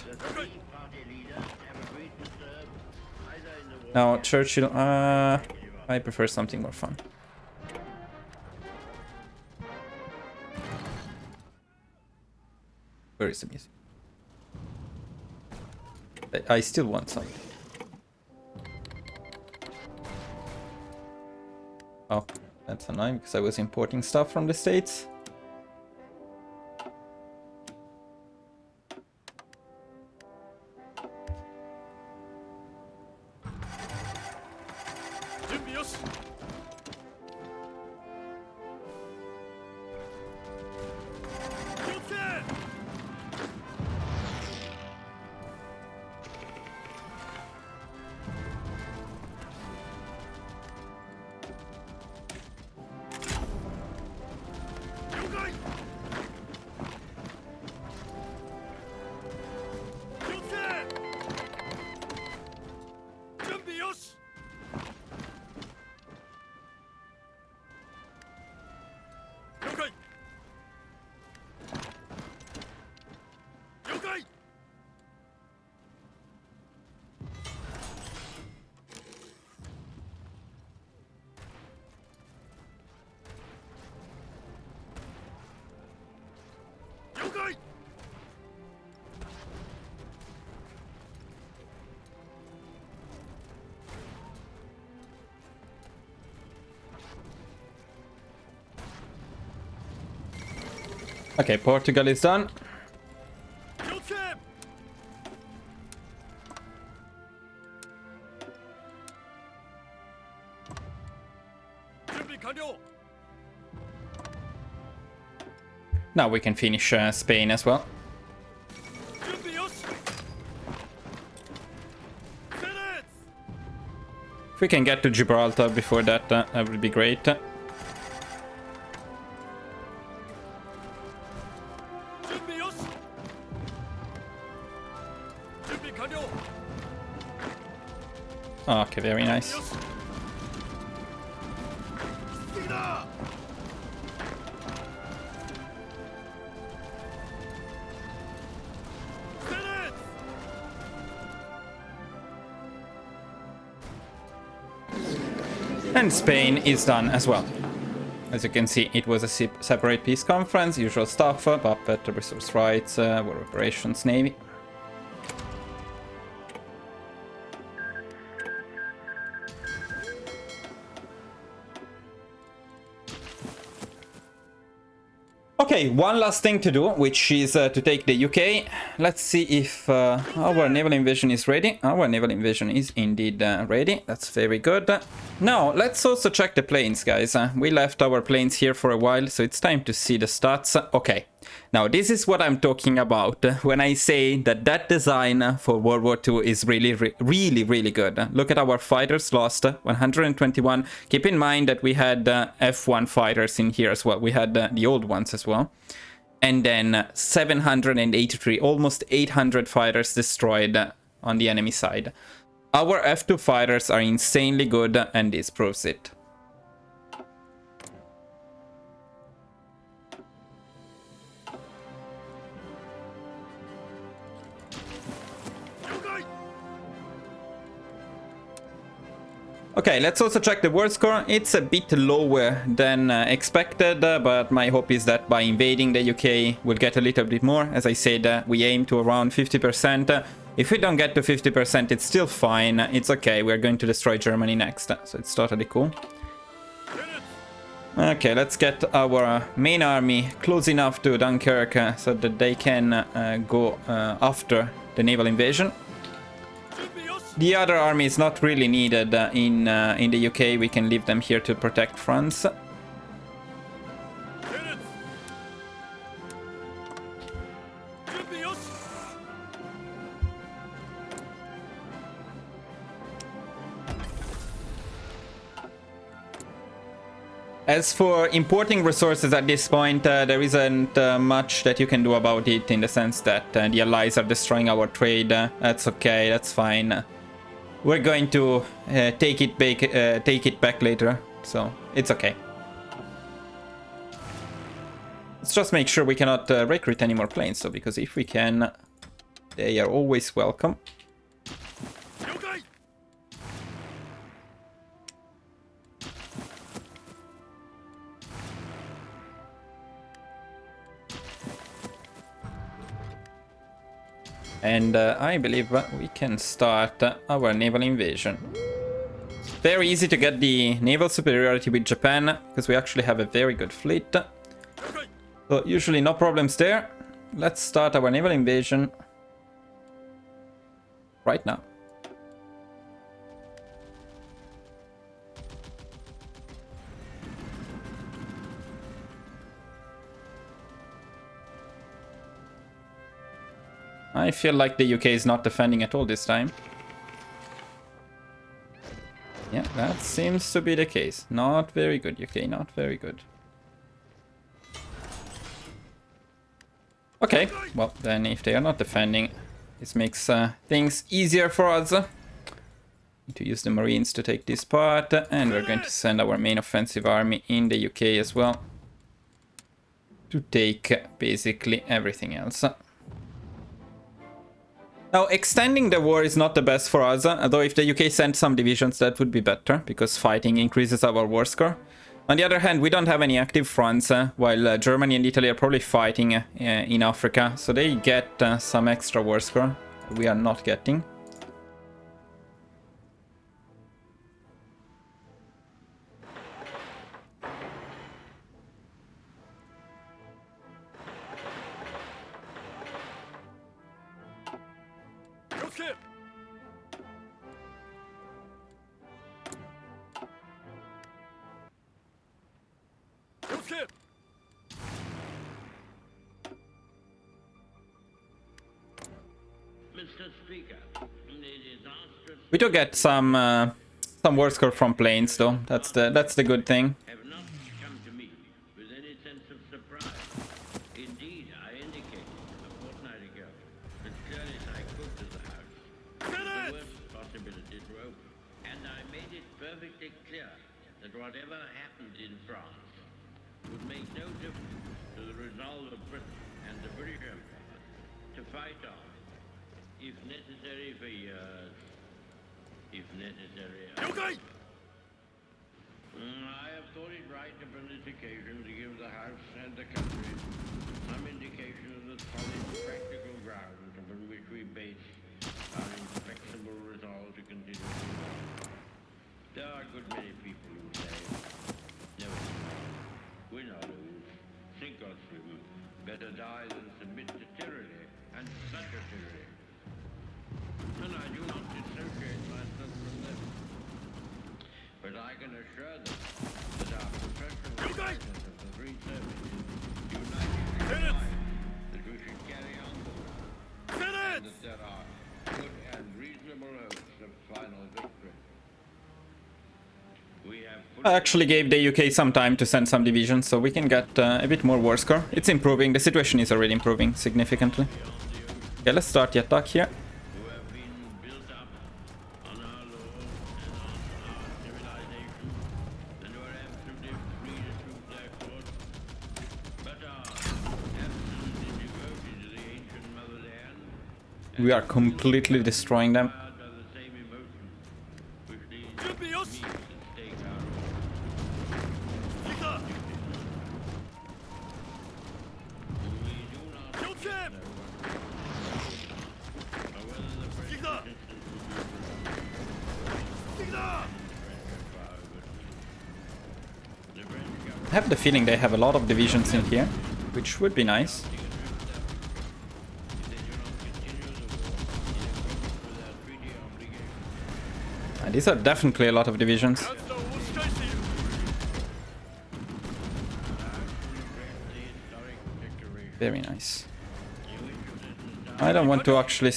Speaker 1: Now, Churchill, I prefer something more fun. Where is the music? I still want some. Oh, that's annoying because I was importing stuff from the States. Okay, Portugal is done. Now we can finish Spain as well. If we can get to Gibraltar before that, that would be great. Okay, very nice. And Spain is done as well. As you can see, it was a separate peace conference, usual stuff, puppet, resource rights, war operations, navy. Okay, one last thing to do, which is to take the UK. Let's see if our naval invasion is ready. Our naval invasion is indeed ready. That's very good. Now, let's also check the planes, guys. We left our planes here for a while, so it's time to see the stats. Okay, now this is what I'm talking about when I say that that design for World War II is really good. Look at our fighters lost, 121. Keep in mind that we had F1 fighters in here as well. We had the old ones as well. And then 783, almost 800 fighters destroyed on the enemy side. Our F2 fighters are insanely good, and this proves it. Okay, let's also check the war score. It's a bit lower than expected, but my hope is that by invading the UK, we'll get a little bit more. As I said, we aim to around 50%. If we don't get to 50%, it's still fine. It's okay, we're going to destroy Germany next, so it's totally cool. Okay, let's get our main army close enough to Dunkirk so that they can go after the naval invasion. The other army is not really needed in the UK. We can leave them here to protect France. As for importing resources at this point, there isn't much that you can do about it, in the sense that the allies are destroying our trade. That's okay, that's fine. We're going to take it back later, so it's okay. Let's just make sure we cannot recruit any more planes, so because if we can, they are always welcome. And I believe we can start our naval invasion. Very easy to get the naval superiority with Japan, because we actually have a very good fleet. So usually no problems there. Let's start our naval invasion right now. I feel like the UK is not defending at all this time. Yeah, that seems to be the case. Not very good, UK, not very good. Okay, well then if they are not defending, this makes things easier for us. Need to use the Marines to take this part, and we're going to send our main offensive army in the UK as well to take basically everything else. Now, extending the war is not the best for us, although if the UK sent some divisions that would be better, because fighting increases our war score. On the other hand, we don't have any active fronts, while Germany and Italy are probably fighting in Africa, so they get some extra war score we are not getting. We do get some war score from planes, though. That's the good thing.
Speaker 3: Have not come to me with any sense of surprise. Indeed, I indicated a fortnight ago that clearly I could to the House. The worst possibilities were open, and I made it perfectly clear that whatever happened in France would make no difference to the resolve of Britain and the British Empire to fight on, if necessary for years, if necessary.
Speaker 4: Okay.
Speaker 3: I have thought it right upon this occasion to give the House and the country some indication of the solid practical grounds upon which we base our inflexible resolve to continue the war. There are a good many people who say, never win or lose, sink or swim, better die than submit to tyranny, and such a tyranny. And I do not dissociate myself from them. But I can assure them that our professional partners of the three services unitedly decide that we should carry on the war, and that there are good and reasonable hopes of final victory. We have
Speaker 1: I actually gave the UK some time to send some divisions, so we can get a bit more war score. It's improving, the situation is already improving significantly. Okay, let's start the attack here.
Speaker 3: who have been built up on our laws and on our civilization, and who are absolutely free to shoot their course, but are absolutely devoted to the ancient motherland.
Speaker 1: We are completely destroying them.
Speaker 3: Inspired by the same emotion which leads me to stake our we do not know what or whether the French resistance will be the French government
Speaker 1: I have the feeling they have a lot of divisions in here, which would be nice.
Speaker 3: if they do not continue the war in accordance with their treaty obligations.
Speaker 1: These are definitely a lot of divisions. Very nice. I don't want to actually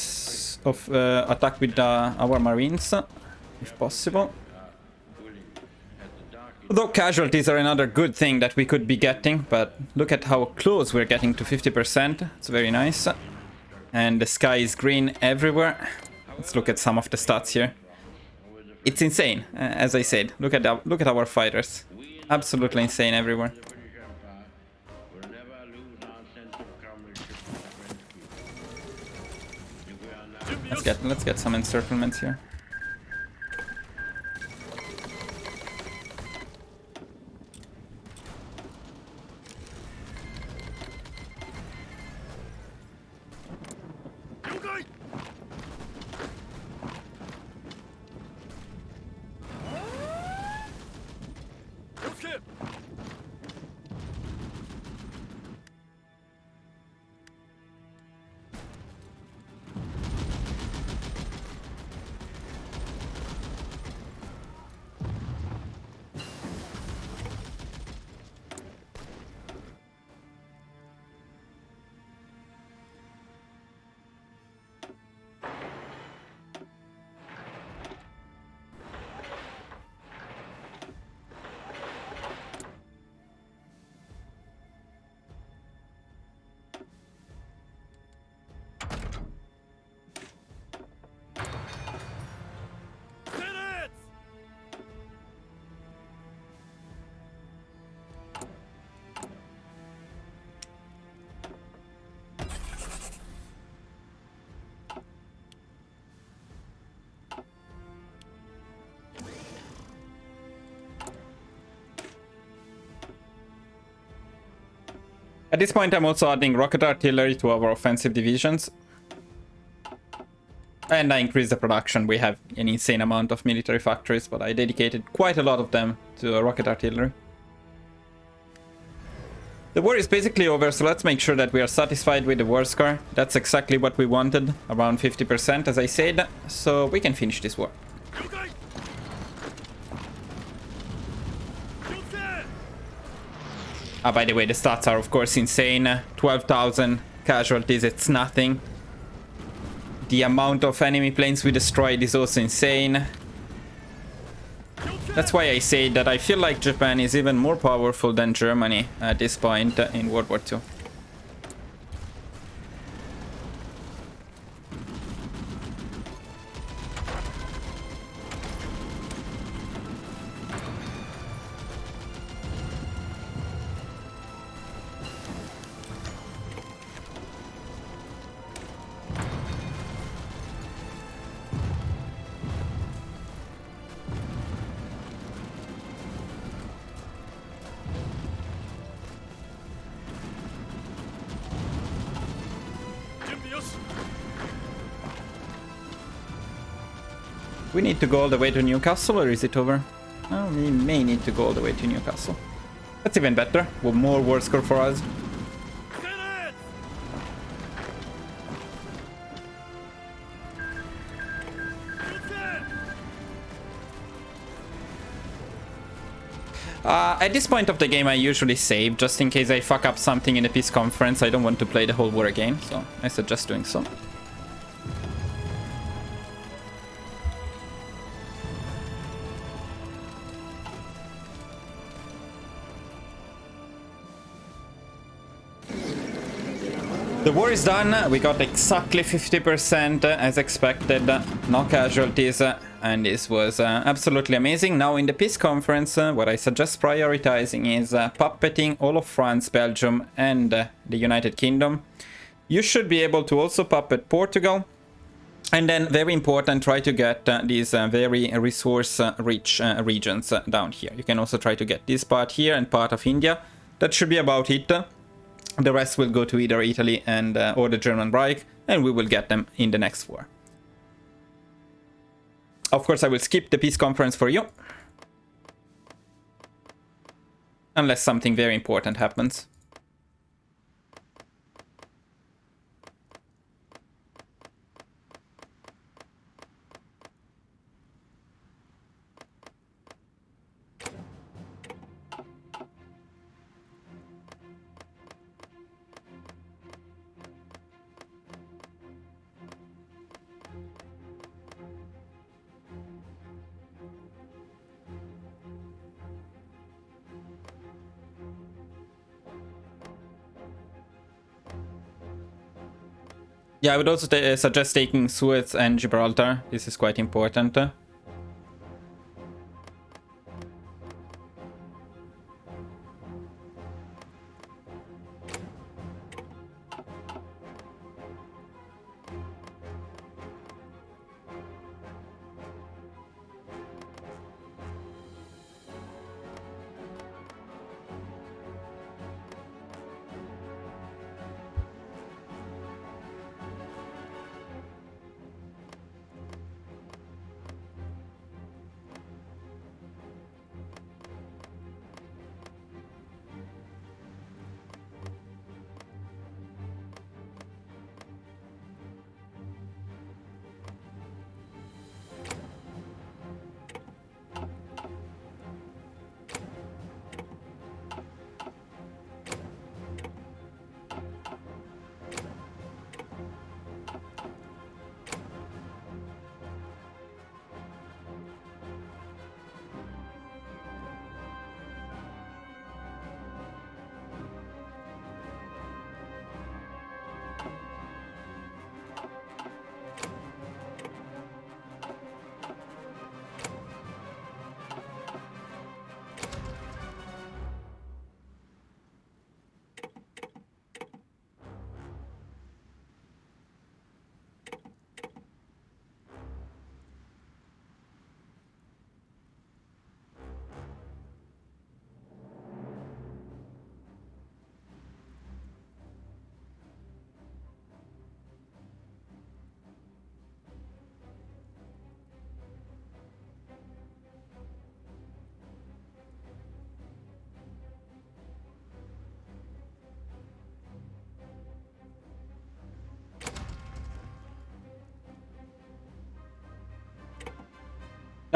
Speaker 1: attack with our marines, if possible. Although casualties are another good thing that we could be getting, but look at how close we're getting to 50%. It's very nice. And the sky is green everywhere. Let's look at some of the stats here. It's insane, as I said. Look at our fighters. Absolutely insane everywhere.
Speaker 3: The British Empire will never lose
Speaker 1: Let's get some encirclements here. At this point, I'm also adding rocket artillery to our offensive divisions. And I increase the production. We have an insane amount of military factories, but I dedicated quite a lot of them to rocket artillery. The war is basically over, so let's make sure that we are satisfied with the war score. That's exactly what we wanted, around 50% as I said, so we can finish this war. By the way, the stats are of course insane. 12,000 casualties, it's nothing. The amount of enemy planes we destroyed is also insane. That's why I say that I feel like Japan is even more powerful than Germany at this point in World War II. We need to go all the way to Newcastle, or is it over? Oh, we may need to go all the way to Newcastle. That's even better. With more war score for us. At this point of the game, I usually save, just in case I fuck up something in the peace conference. I don't want to play the whole war again, so I suggest doing so. The war is done. We got exactly 50% as expected, no casualties, and this was absolutely amazing. Now in the peace conference, what I suggest prioritizing is puppeting all of France, Belgium, and the United Kingdom. You should be able to also puppet Portugal. And then, very important, try to get these very resource-rich regions down here. You can also try to get this part here and part of India. That should be about it. The rest will go to either Italy and or the German Reich, and we will get them in the next war. Of course, I will skip the peace conference for you. Unless something very important happens. Yeah, I would also suggest taking Suez and Gibraltar. This is quite important.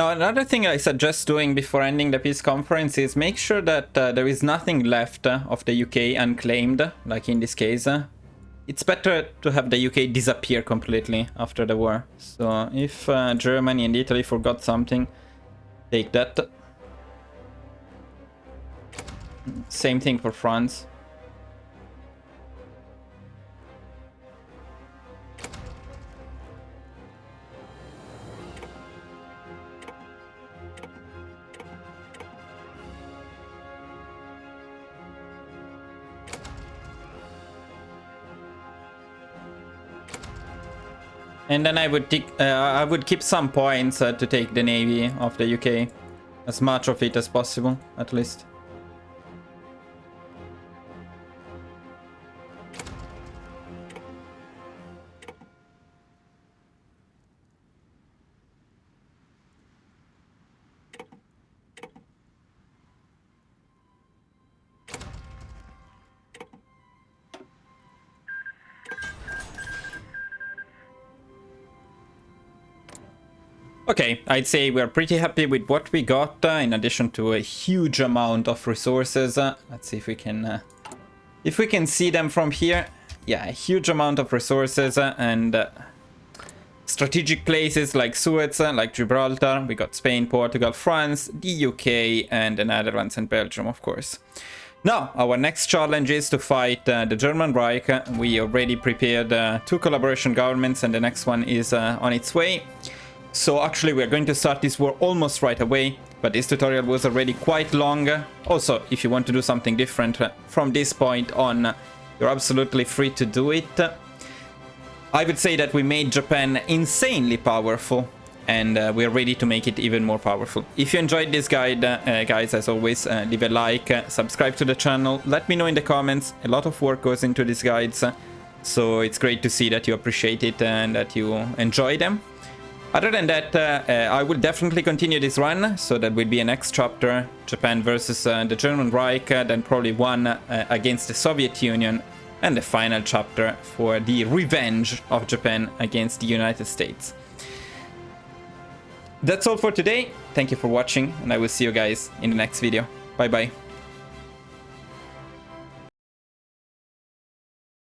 Speaker 1: Now, another thing I suggest doing before ending the peace conference is make sure that there is nothing left of the UK unclaimed, like in this case. It's better to have the UK disappear completely after the war. So if Germany and Italy forgot something, take that. Same thing for France. And then I would keep some points to take the navy of the UK, as much of it as possible, at least. Okay, I'd say we're pretty happy with what we got, in addition to a huge amount of resources. Let's see if we can see them from here. Yeah, a huge amount of resources and strategic places like Suez, like Gibraltar. We got Spain, Portugal, France, the UK, and the Netherlands and Belgium, of course. Now, our next challenge is to fight the German Reich. We already prepared 2 collaboration governments, and the next one is on its way. So actually we're going to start this war almost right away, but this tutorial was already quite long. Also, if you want to do something different from this point on, you're absolutely free to do it. I would say that we made Japan insanely powerful, and we're ready to make it even more powerful. If you enjoyed this guide, guys, as always, leave a like, subscribe to the channel, let me know in the comments. A lot of work goes into these guides, so it's great to see that you appreciate it and that you enjoy them. Other than that, I will definitely continue this run, so that will be a next chapter, Japan versus the German Reich, then probably one against the Soviet Union, and the final chapter for the revenge of Japan against the United States. That's all for today. Thank you for watching, and I will see you guys in the next video. Bye bye.